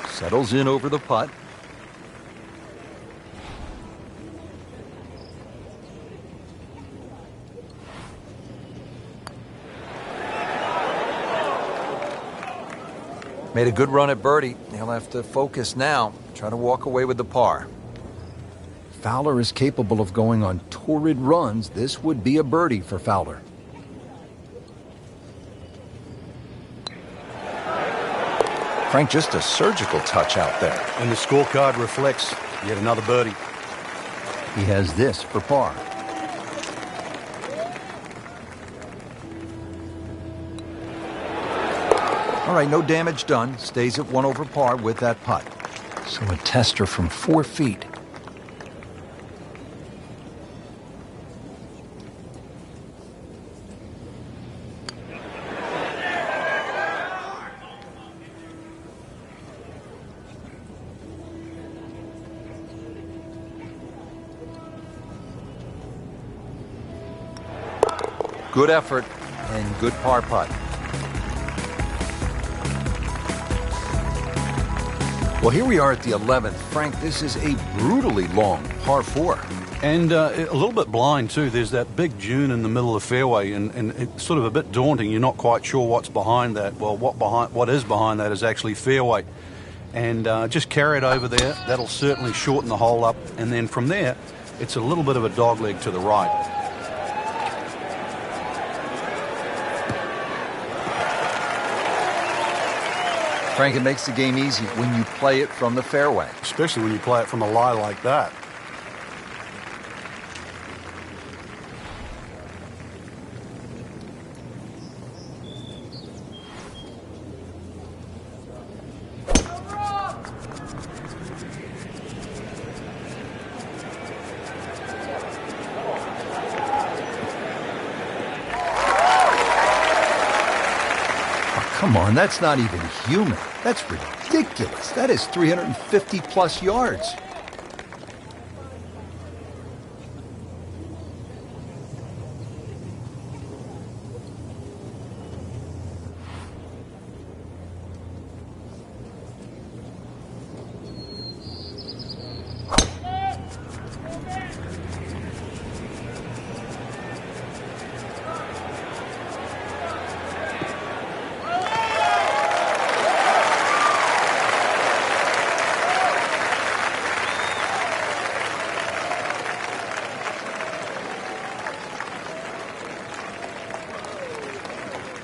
Settles in over the putt. Made a good run at birdie. He'll have to focus now. Try to walk away with the par. Fowler is capable of going on torrid runs. This would be a birdie for Fowler. Frank, just a surgical touch out there. And the scorecard reflects yet another birdie. He has this for par. All right, no damage done. Stays at 1 over par with that putt. So a tester from 4 feet. Good effort and good par putt. Well, here we are at the 11th. Frank, this is a brutally long par 4. And a little bit blind, too. There's that big dune in the middle of the fairway, and it's sort of a bit daunting. You're not quite sure what's behind that. Well, what is behind that is actually fairway. And just carry it over there. That'll certainly shorten the hole up. And then from there, it's a little bit of a dogleg to the right. Frank, it makes the game easy when you play it from the fairway. Especially when you play it from a lie like that. Come on, that's not even human. That's ridiculous. That is 350 plus yards.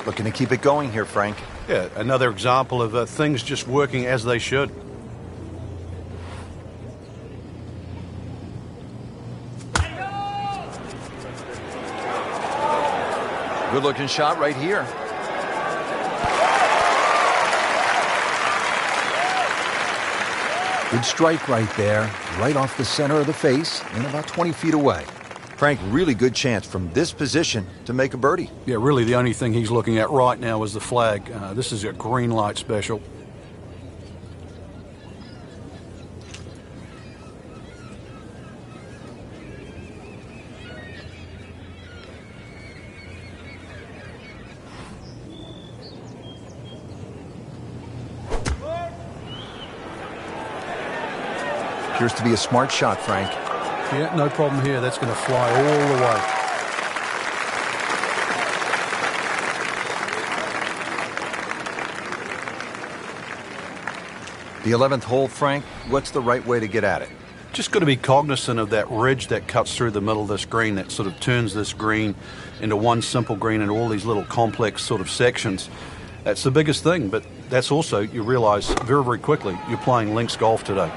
Looking to keep it going here, Frank. Yeah, another example of things just working as they should. Good-looking shot right here. Good strike right there, right off the center of the face and about 20 feet away. Frank, really good chance from this position to make a birdie. Yeah, really the only thing he's looking at right now is the flag. This is a green light special. Appears to be a smart shot, Frank. Yeah, no problem here. That's going to fly all the way. The 11th hole, Frank, what's the right way to get at it? Just got to be cognizant of that ridge that cuts through the middle of this green that sort of turns this green into one simple green and all these little complex sort of sections. That's the biggest thing, but that's also, you realize very, very quickly, you're playing links golf today.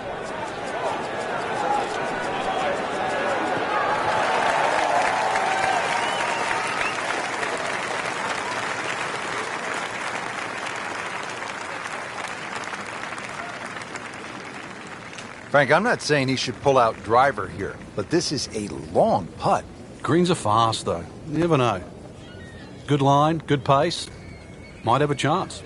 Frank, I'm not saying he should pull out driver here, but this is a long putt. Greens are fast, though. You never know. Good line, good pace. Might have a chance.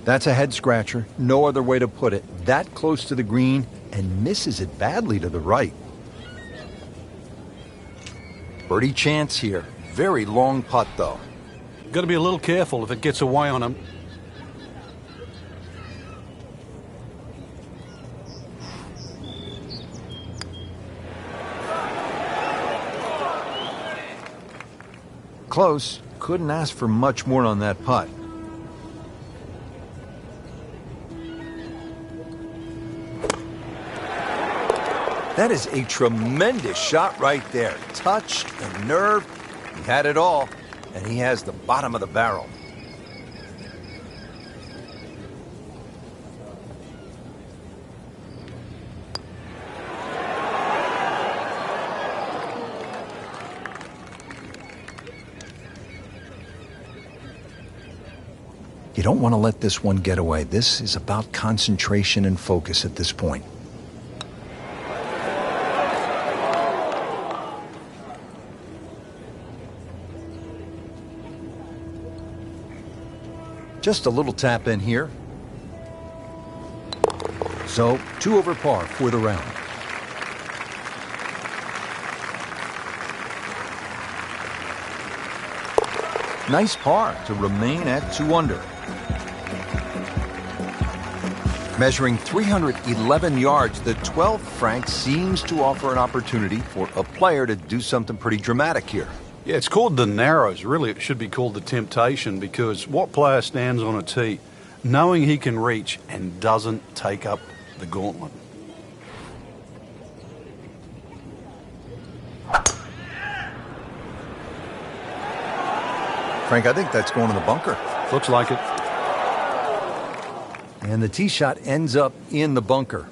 That's a head scratcher, no other way to put it. That close to the green and misses it badly to the right. Birdie chance here. Very long putt, though. Got to be a little careful if it gets away on him. Close. Couldn't ask for much more on that putt. That is a tremendous shot right there. Touch and nerve. He had it all, and he has the bottom of the barrel. You don't want to let this one get away. This is about concentration and focus at this point. Just a little tap in here. So, 2 over par for the round. Nice par to remain at 2 under. Measuring 311 yards, the 12th Frank seems to offer an opportunity for a player to do something pretty dramatic here. Yeah, it's called the Narrows. Really, it should be called the Temptation, because what player stands on a tee knowing he can reach and doesn't take up the gauntlet? Frank, I think that's going to the bunker. Looks like it. And the tee shot ends up in the bunker.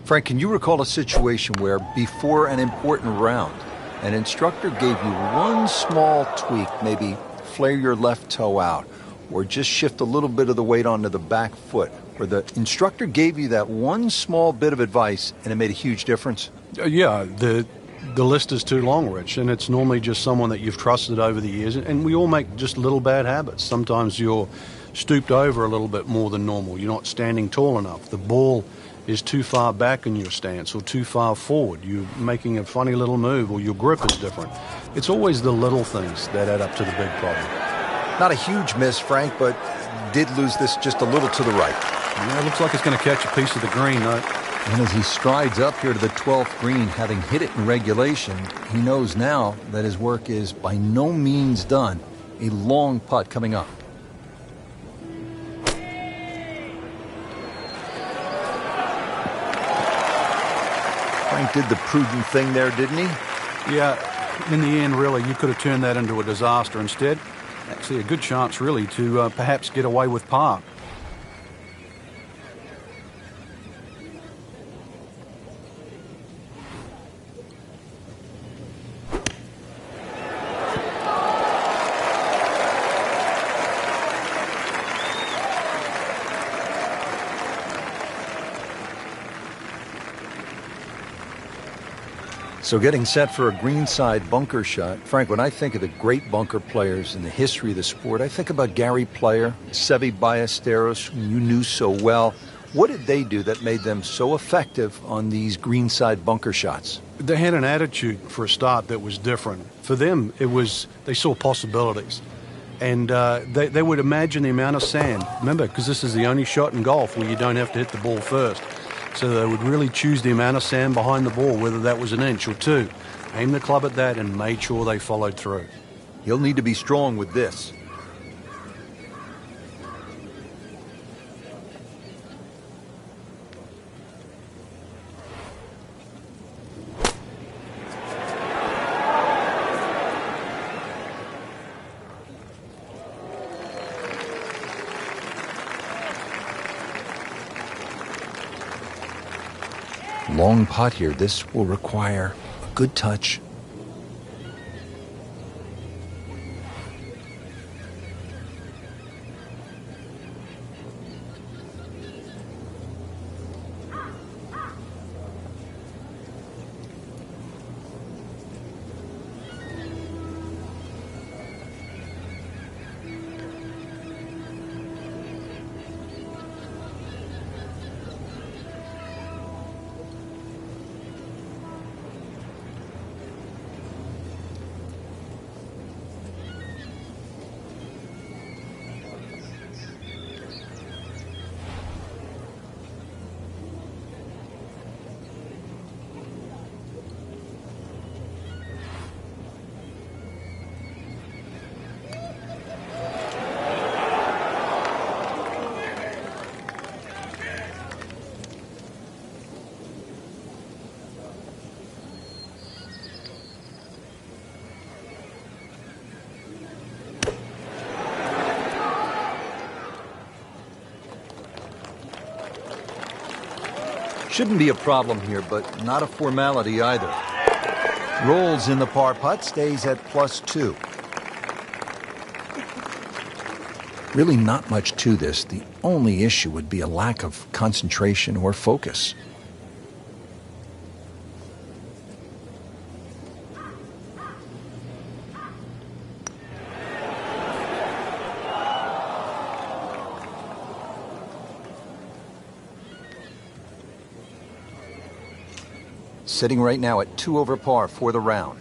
Frank, can you recall a situation where before an important round, an instructor gave you one small tweak, maybe flare your left toe out, or just shift a little bit of the weight onto the back foot, where the instructor gave you that one small bit of advice and it made a huge difference? Yeah, the list is too long, Rich, and it's normally just someone that you've trusted over the years, and we all make just little bad habits. Sometimes you're stooped over a little bit more than normal. You're not standing tall enough. The ball is too far back in your stance or too far forward. You're making a funny little move, or your grip is different. It's always the little things that add up to the big problem. Not a huge miss, Frank, but did lose this just a little to the right. Yeah, it looks like it's going to catch a piece of the green, though. And as he strides up here to the 12th green, having hit it in regulation, he knows now that his work is by no means done. A long putt coming up. Frank did the prudent thing there, didn't he? Yeah, in the end, really, you could have turned that into a disaster instead. Actually, a good chance, really, to perhaps get away with par. So getting set for a greenside bunker shot. Frank, when I think of the great bunker players in the history of the sport, I think about Gary Player, Seve Ballesteros, whom you knew so well. What did they do that made them so effective on these greenside bunker shots? They had an attitude for a start that was different. For them, it was they saw possibilities. And they would imagine the amount of sand. Remember, because this is the only shot in golf where you don't have to hit the ball first. So they would really choose the amount of sand behind the ball, whether that was an inch or two. Aim the club at that and made sure they followed through. He'll need to be strong with this. Long putt here. This will require a good touch. Shouldn't be a problem here, but not a formality either. Rolls in the par putt, stays at +2. really not much to this. The only issue would be a lack of concentration or focus. Sitting right now at 2 over par for the round.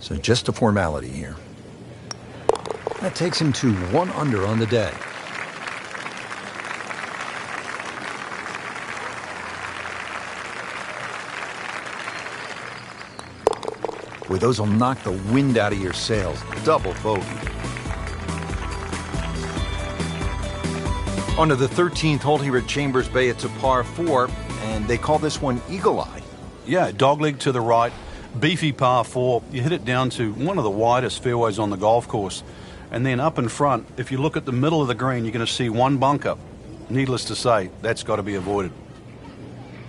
So just a formality here. That takes him to 1 under on the day. Boy, those will knock the wind out of your sails. Double bogey. On to the 13th hole here at Chambers Bay. It's a par 4, and they call this one Eagle Eye. Yeah, dogleg to the right, beefy par 4. You hit it down to one of the widest fairways on the golf course. And then up in front, if you look at the middle of the green, you're going to see one bunker. Needless to say, that's got to be avoided.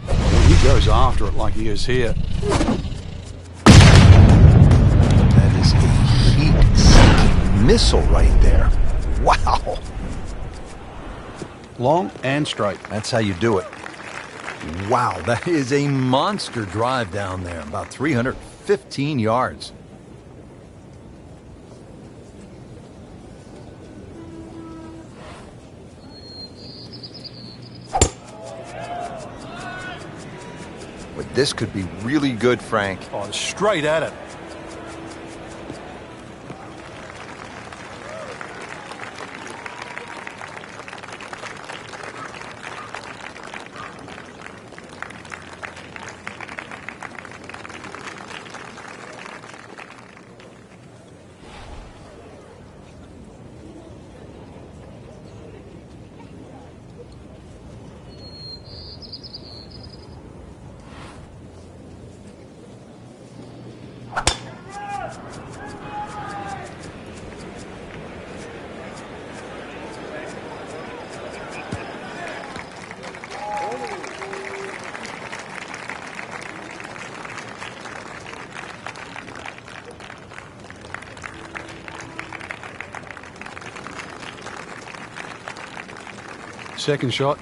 When he goes after it like he is here. That is a heat-seeking missile right there. Wow. Long and straight. That's how you do it. Wow, that is a monster drive down there, about 315 yards. But this could be really good, Frank. Oh, straight at it. Second shot.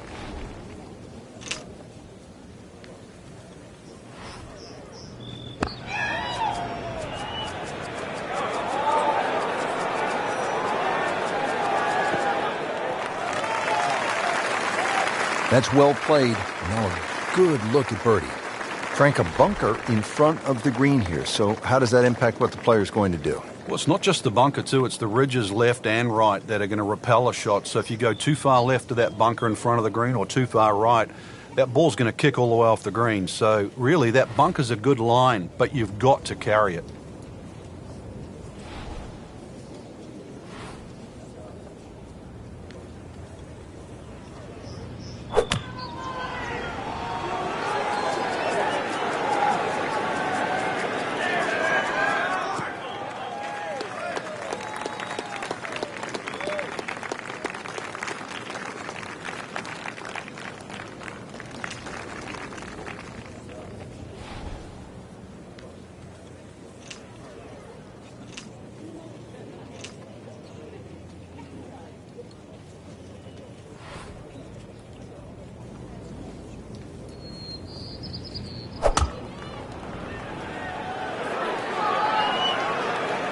That's well played. Now a good look at birdie. Frank, a bunker in front of the green here. So how does that impact what the player's going to do? Well, it's not just the bunker, too. It's the ridges left and right that are going to repel a shot. So if you go too far left of that bunker in front of the green or too far right, that ball's going to kick all the way off the green. So really, that bunker's a good line, but you've got to carry it.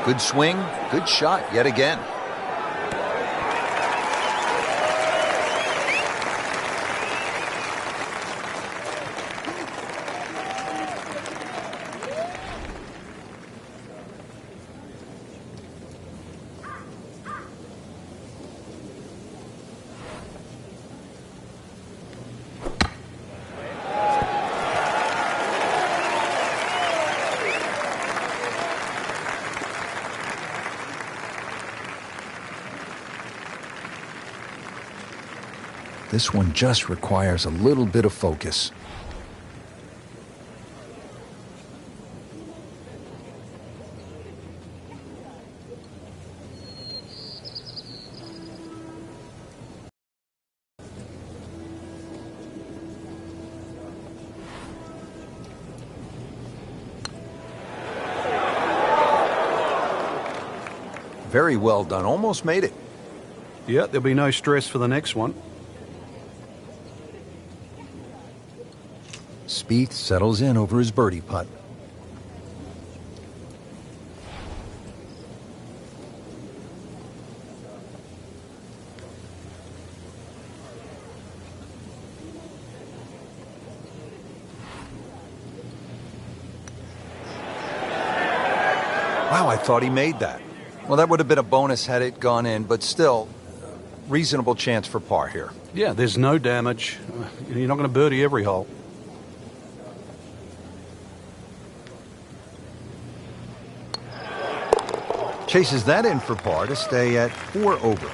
Good swing, good shot yet again. This one just requires a little bit of focus. Very well done. Almost made it. Yeah, there'll be no stress for the next one. Spieth settles in over his birdie putt. Wow, I thought he made that. Well, that would have been a bonus had it gone in, but still, reasonable chance for par here. Yeah, there's no damage. You're not going to birdie every hole. Chases that in for par to stay at 4 over.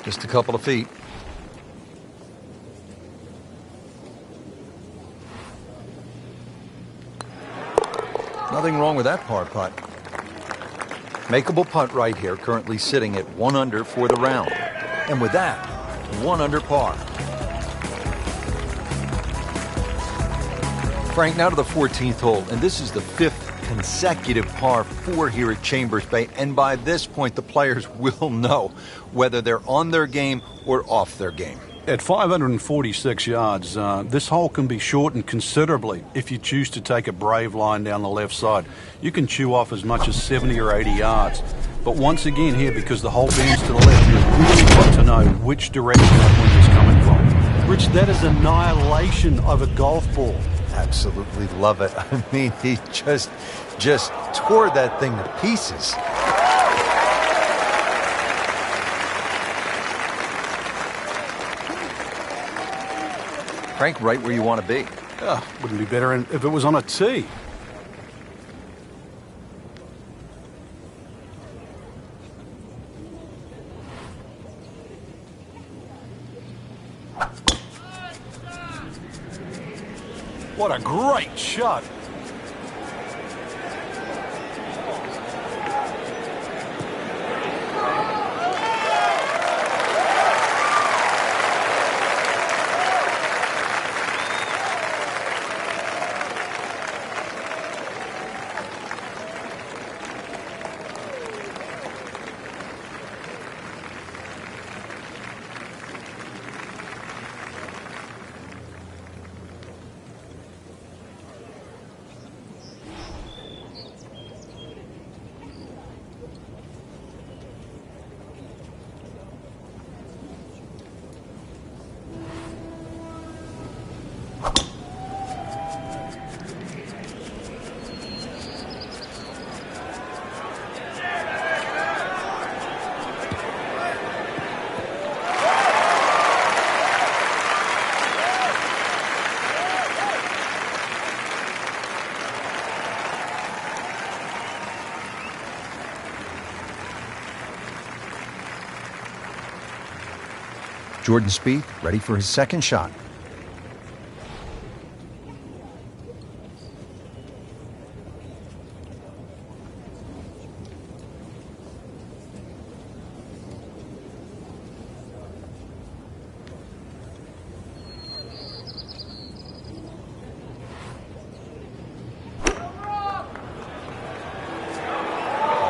Just a couple of feet. Nothing wrong with that par putt. Makeable putt right here, currently sitting at 1 under for the round. And with that, 1 under par. Frank, now to the 14th hole, and this is the 5th consecutive par 4 here at Chambers Bay, and by this point the players will know whether they're on their game or off their game. At 546 yards, this hole can be shortened considerably if you choose to take a brave line down the left side. You can chew off as much as 70 or 80 yards. But once again here, because the hole bends to the left, you've really got to know which direction that wind is coming from. Rich, that is annihilation of a golf ball. Absolutely love it. I mean, he just tore that thing to pieces. Frank, right where you want to be. Wouldn't be better if it was on a tee. What a great shot. Jordan Spieth ready for his second shot.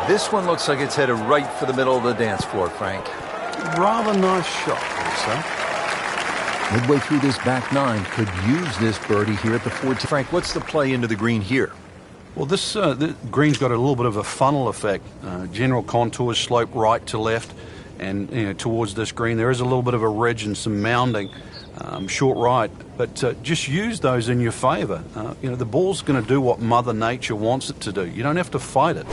This one looks like it's headed right for the middle of the dance floor, Frank. Rather nice shot, also. Midway through this back nine, could use this birdie here at the 14th. Frank, what's the play into the green here? Well, the green's got a little bit of a funnel effect. General contours slope right to left, and towards this green there is a little bit of a ridge and some mounding, short right. But just use those in your favour. The ball's going to do what Mother Nature wants it to do. You don't have to fight it.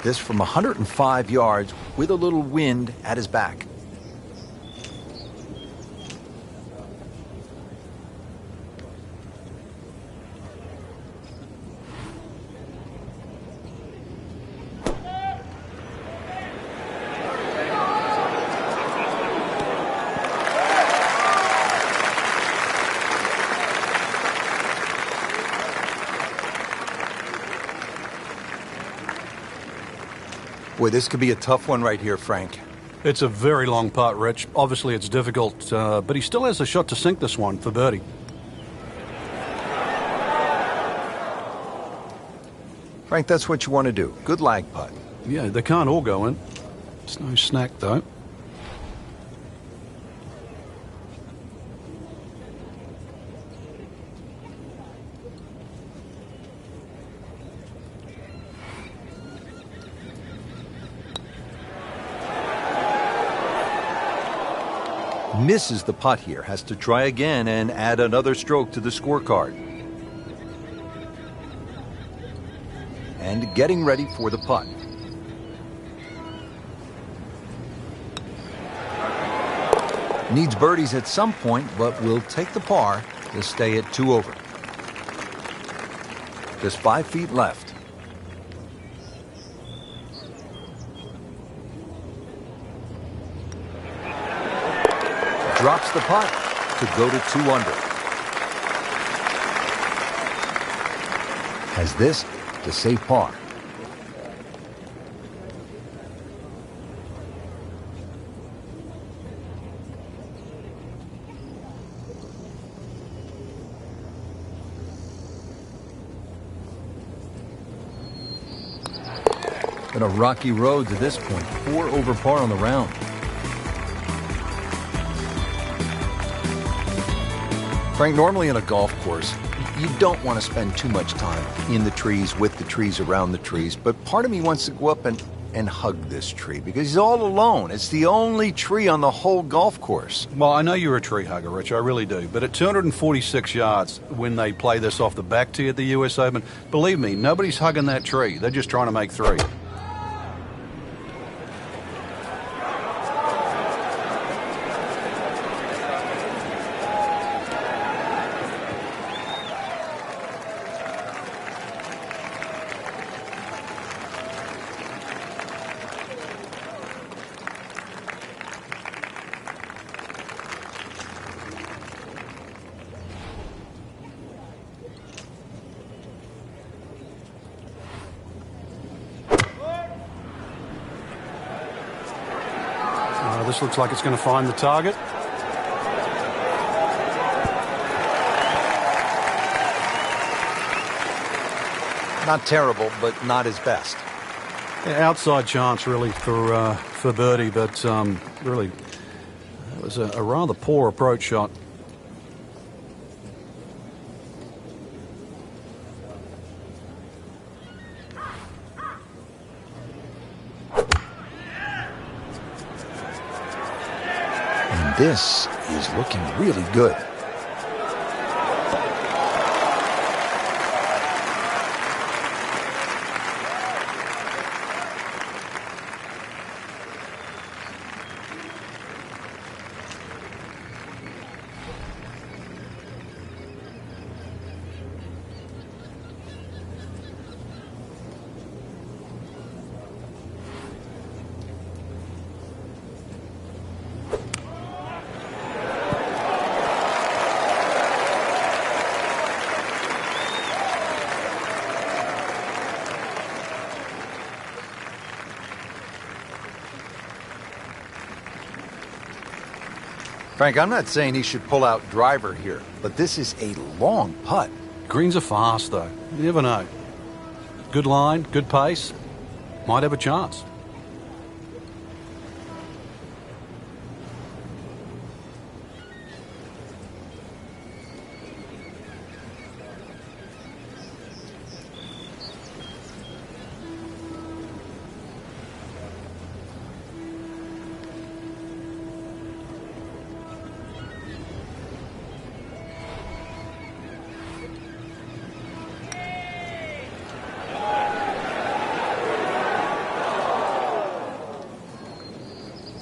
This from 105 yards with a little wind at his back. Boy, this could be a tough one right here, Frank. It's a very long putt, Rich. Obviously, it's difficult, but he still has a shot to sink this one for birdie. Frank, that's what you want to do. Good lag putt. Yeah, they can't all go in. It's no snack, though. Misses the putt here, has to try again and add another stroke to the scorecard. And getting ready for the putt. Needs birdies at some point, but will take the par to stay at 2 over. Just 5 feet left. Drops the putt to go to 2 under. Has this to save par. Been a rocky road to this point. 4 over par on the round. Frank, normally in a golf course, you don't want to spend too much time in the trees, with the trees, around the trees. But part of me wants to go up and hug this tree because he's all alone. It's the only tree on the whole golf course. Well, I know you're a tree hugger, Rich. I really do. But at 246 yards, when they play this off the back tee at the US Open, believe me, nobody's hugging that tree. They're just trying to make 3. This looks like it's going to find the target. Not terrible, but not his best. Yeah, outside chance, really, for birdie, but really, it was a rather poor approach shot. This is looking really good. Frank, I'm not saying he should pull out driver here, but this is a long putt. Greens are fast, though. You never know. Good line, good pace. Might have a chance.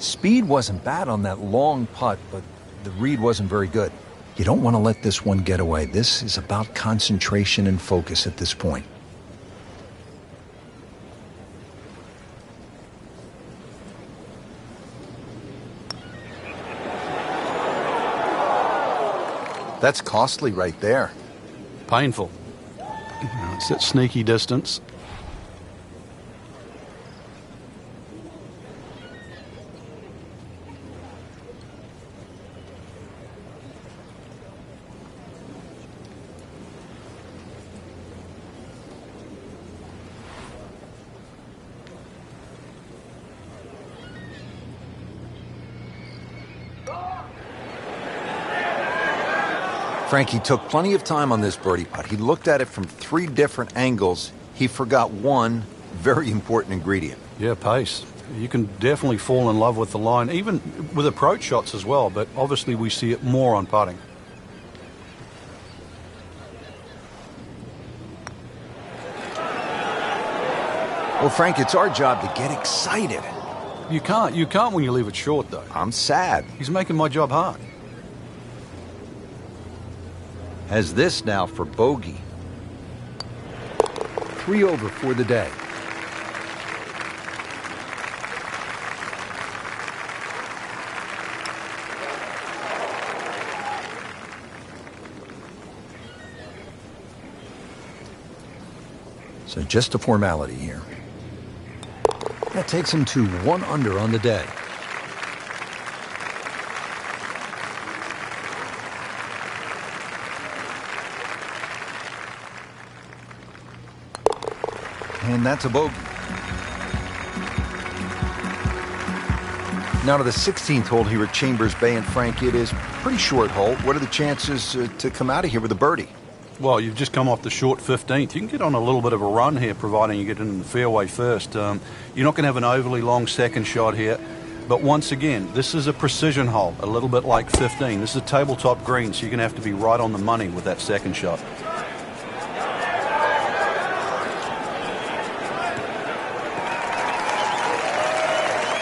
Speed wasn't bad on that long putt, but the read wasn't very good. You don't want to let this one get away. This is about concentration and focus at this point. That's costly right there. Painful. It's that sneaky distance. Frankie took plenty of time on this birdie putt. He looked at it from 3 different angles. He forgot one very important ingredient. Yeah, pace. You can definitely fall in love with the line, even with approach shots as well, but obviously we see it more on putting. Well, Frank, it's our job to get excited. You can't when you leave it short, though. I'm sad. He's making my job hard. Has this now for bogey. 3 over for the day. So just a formality here. That takes him to 1 under on the day. And that's a bogey. Now to the 16th hole here at Chambers Bay, and Frank, it is pretty short hole. What are the chances to come out of here with a birdie? Well, you've just come off the short 15th. You can get on a little bit of a run here, providing you get in the fairway first. You're not going to have an overly long second shot here. But once again, this is a precision hole, a little bit like 15. This is a tabletop green, so you're going to have to be right on the money with that second shot.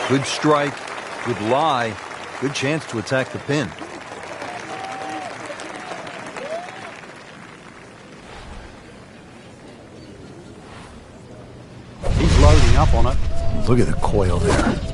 Good strike, good lie, good chance to attack the pin. He's loading up on it. Look at the coil there.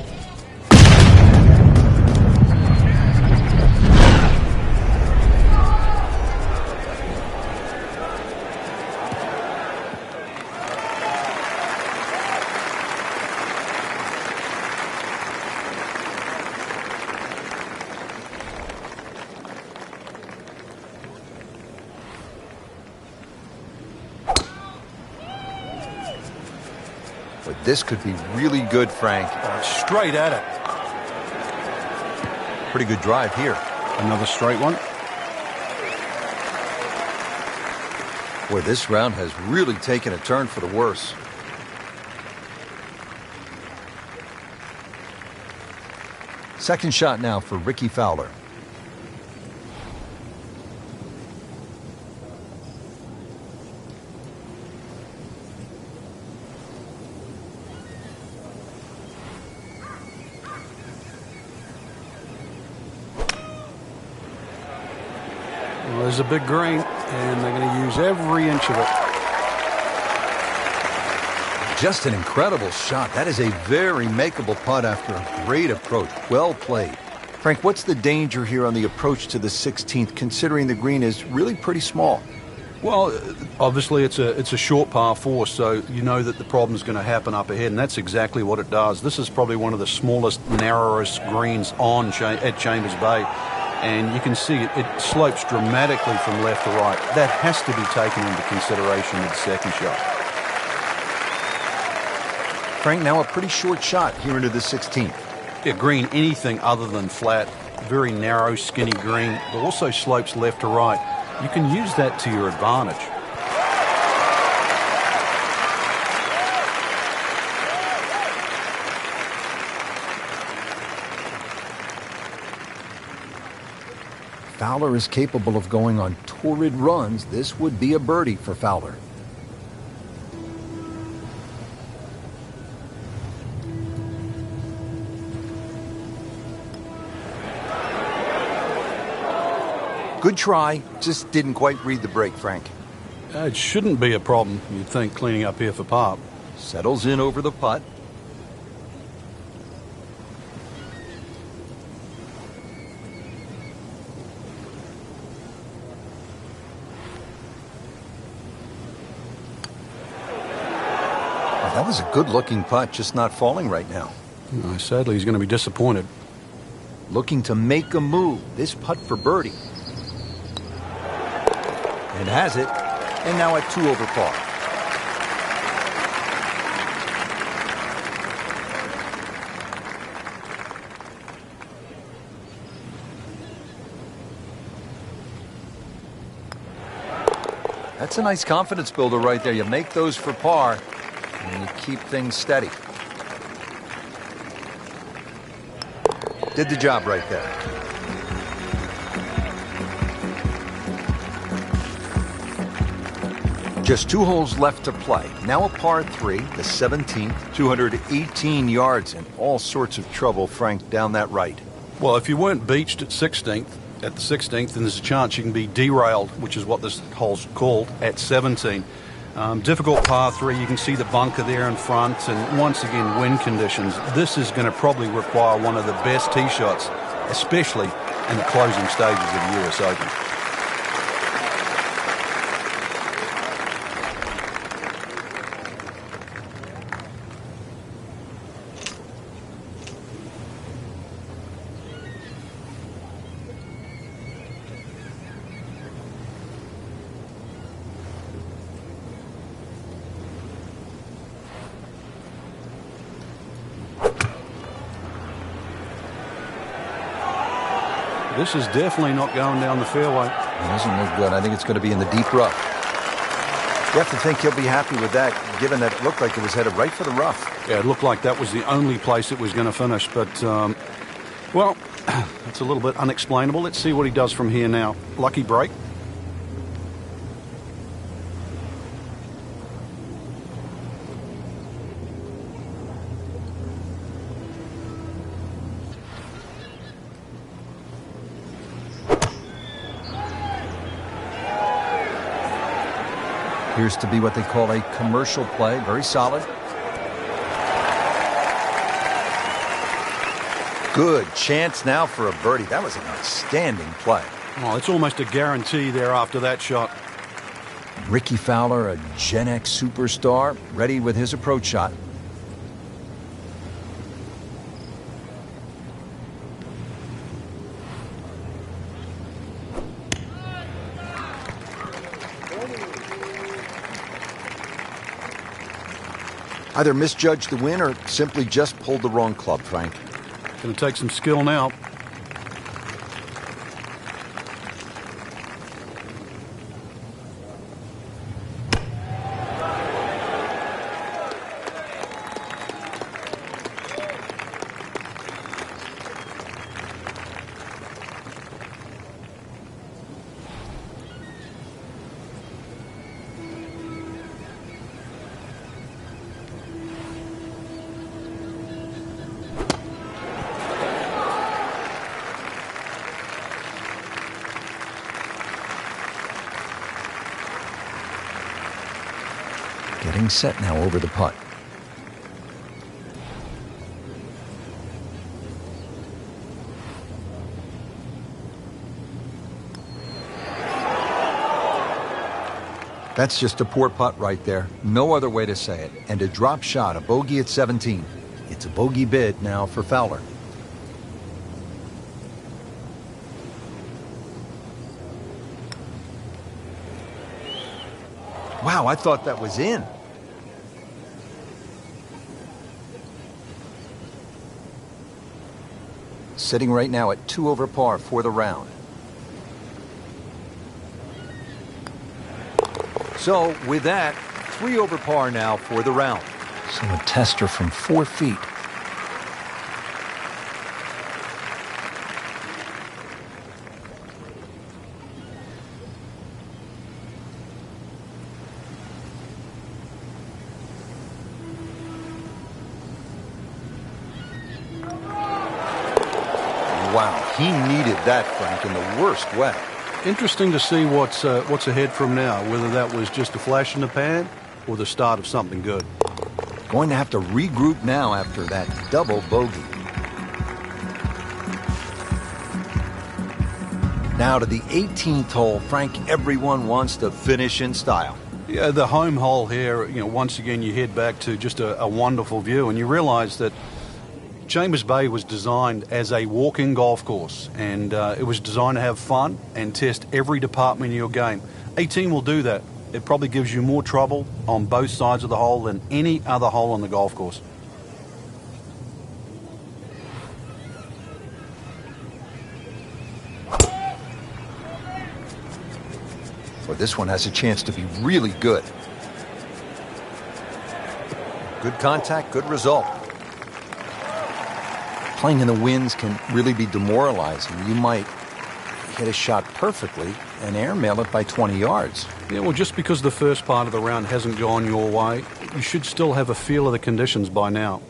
But this could be really good, Frank. Straight at it. Pretty good drive here. Another straight one. Boy, this round has really taken a turn for the worse. Second shot now for Ricky Fowler. Well, there's a big green, and they're going to use every inch of it. Just an incredible shot. That is a very makeable putt after a great approach. Well played. Frank, what's the danger here on the approach to the 16th, considering the green is really pretty small? Well, obviously it's a short par 4, so you know that the problem's going to happen up ahead, and that's exactly what it does. This is probably one of the smallest, narrowest greens at Chambers Bay, and you can see it slopes dramatically from left to right. That has to be taken into consideration with the second shot. Frank, now a pretty short shot here into the 16th. Yeah, green, anything other than flat. Very narrow, skinny green, but also slopes left to right. You can use that to your advantage. Fowler is capable of going on torrid runs. This would be a birdie for Fowler. Good try, just didn't quite read the break, Frank. It shouldn't be a problem, you'd think, cleaning up here for par. Settles in over the putt. That was a good-looking putt, just not falling right now. Sadly, he's going to be disappointed. Looking to make a move. This putt for birdie. It has it, and now at 2 over par. That's a nice confidence builder right there. You make those for par, and you keep things steady. Did the job right there. Just 2 holes left to play. Now a par 3, the 17th, 218 yards, and all sorts of trouble, Frank, down that right. Well, if you weren't beached at the 16th, then there's a chance you can be derailed, which is what this hole's called, at 17. Difficult par 3. You can see the bunker there in front, and once again, wind conditions. This is going to probably require one of the best tee shots, especially in the closing stages of the US Open. This is definitely not going down the fairway. It doesn't look good. I think it's going to be in the deep rough. You have to think he'll be happy with that, given that it looked like it was headed right for the rough. Yeah, it looked like that was the only place it was going to finish. But, well, it's a little bit unexplainable. Let's see what he does from here now. Lucky break. Appears to be what they call a commercial play. Very solid. Good chance now for a birdie. That was an outstanding play. Oh, it's almost a guarantee there after that shot. Ricky Fowler, a Gen X superstar, ready with his approach shot. Either misjudged the win or simply just pulled the wrong club, Frank. Going to take some skill now. Getting set now over the putt. That's just a poor putt right there. No other way to say it. And a drop shot, a bogey at 17. It's a bogey bid now for Fowler. Wow, I thought that was in. sitting right now at 2 over par for the round. So with that, 3 over par now for the round. So a tester from 4 feet. Wow, he needed that, Frank, in the worst way. Interesting to see what's ahead from now, whether that was just a flash in the pan or the start of something good. Going to have to regroup now after that double bogey. Now to the 18th hole, Frank, everyone wants to finish in style. Yeah, the home hole here, once again you head back to just a wonderful view, and you realise that Chambers Bay was designed as a walk-in golf course, and it was designed to have fun and test every department of your game. 18 will do that. It probably gives you more trouble on both sides of the hole than any other hole on the golf course. Well, this one has a chance to be really good. Good contact, good result. Playing in the winds can really be demoralizing. You might hit a shot perfectly and airmail it by 20 yards. Yeah, well, just because the first part of the round hasn't gone your way, you should still have a feel of the conditions by now.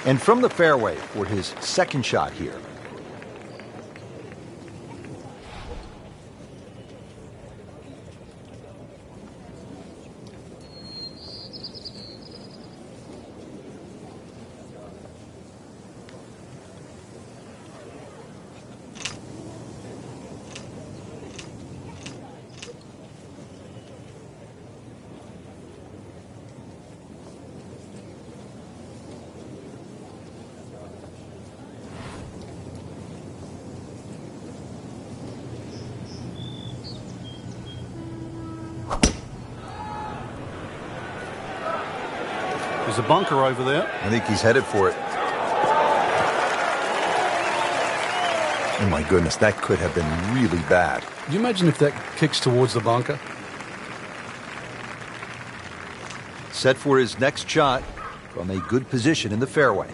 And from the fairway for his second shot here. There's a bunker over there. I think he's headed for it. Oh my goodness, that could have been really bad. Can you imagine if that kicks towards the bunker? Set for his next shot from a good position in the fairway.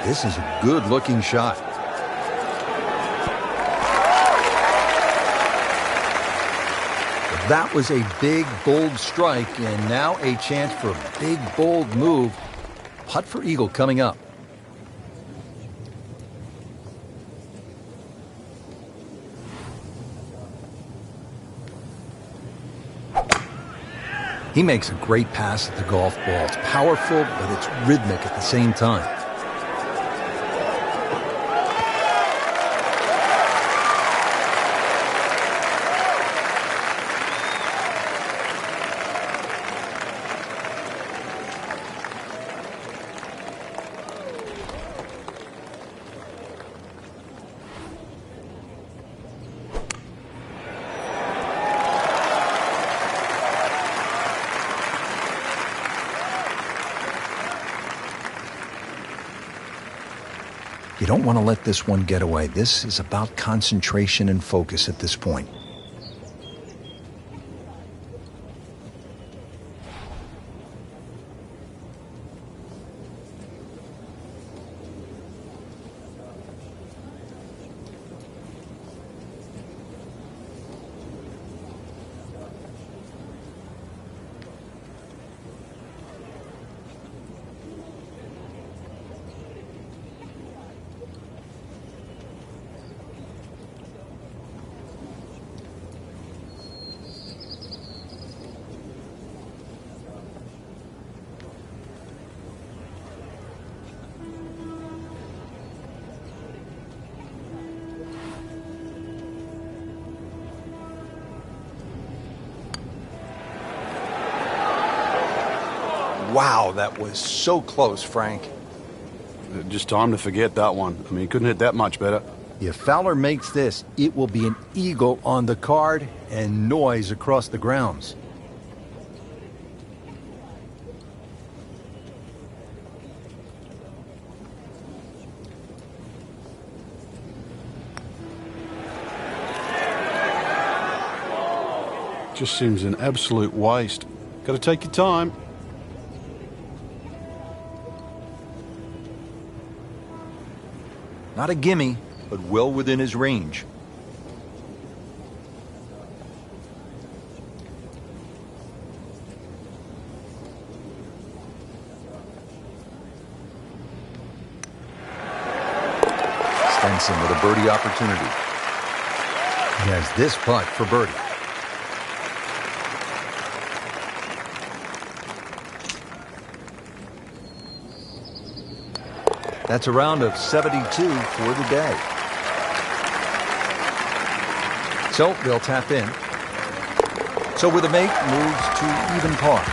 This is a good-looking shot. That was a big, bold strike, and now a chance for a big, bold move. Putt for eagle coming up. He makes a great pass at the golf ball. It's powerful, but it's rhythmic at the same time. You don't want to let this one get away. This is about concentration and focus at this point. Wow, that was so close, Frank. Just time to forget that one. I mean, he couldn't hit that much better. If Fowler makes this, it will be an eagle on the card and noise across the grounds. Just seems an absolute waste. Got to take your time. Not a gimme, but well within his range. Stenson with a birdie opportunity. He has this putt for birdie. That's a round of 72 for the day. So they'll tap in. So with a make, moves to even par.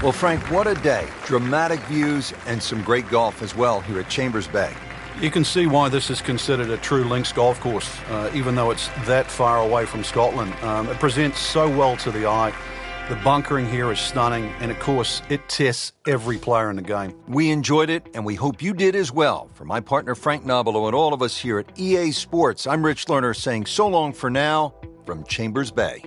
Well, Frank, what a day. Dramatic views and some great golf as well here at Chambers Bay. You can see why this is considered a true links golf course, even though it's that far away from Scotland. It presents so well to the eye. The bunkering here is stunning, and of course, it tests every player in the game. We enjoyed it, and we hope you did as well. For my partner Frank Nobilo and all of us here at EA Sports, I'm Rich Lerner saying so long for now from Chambers Bay.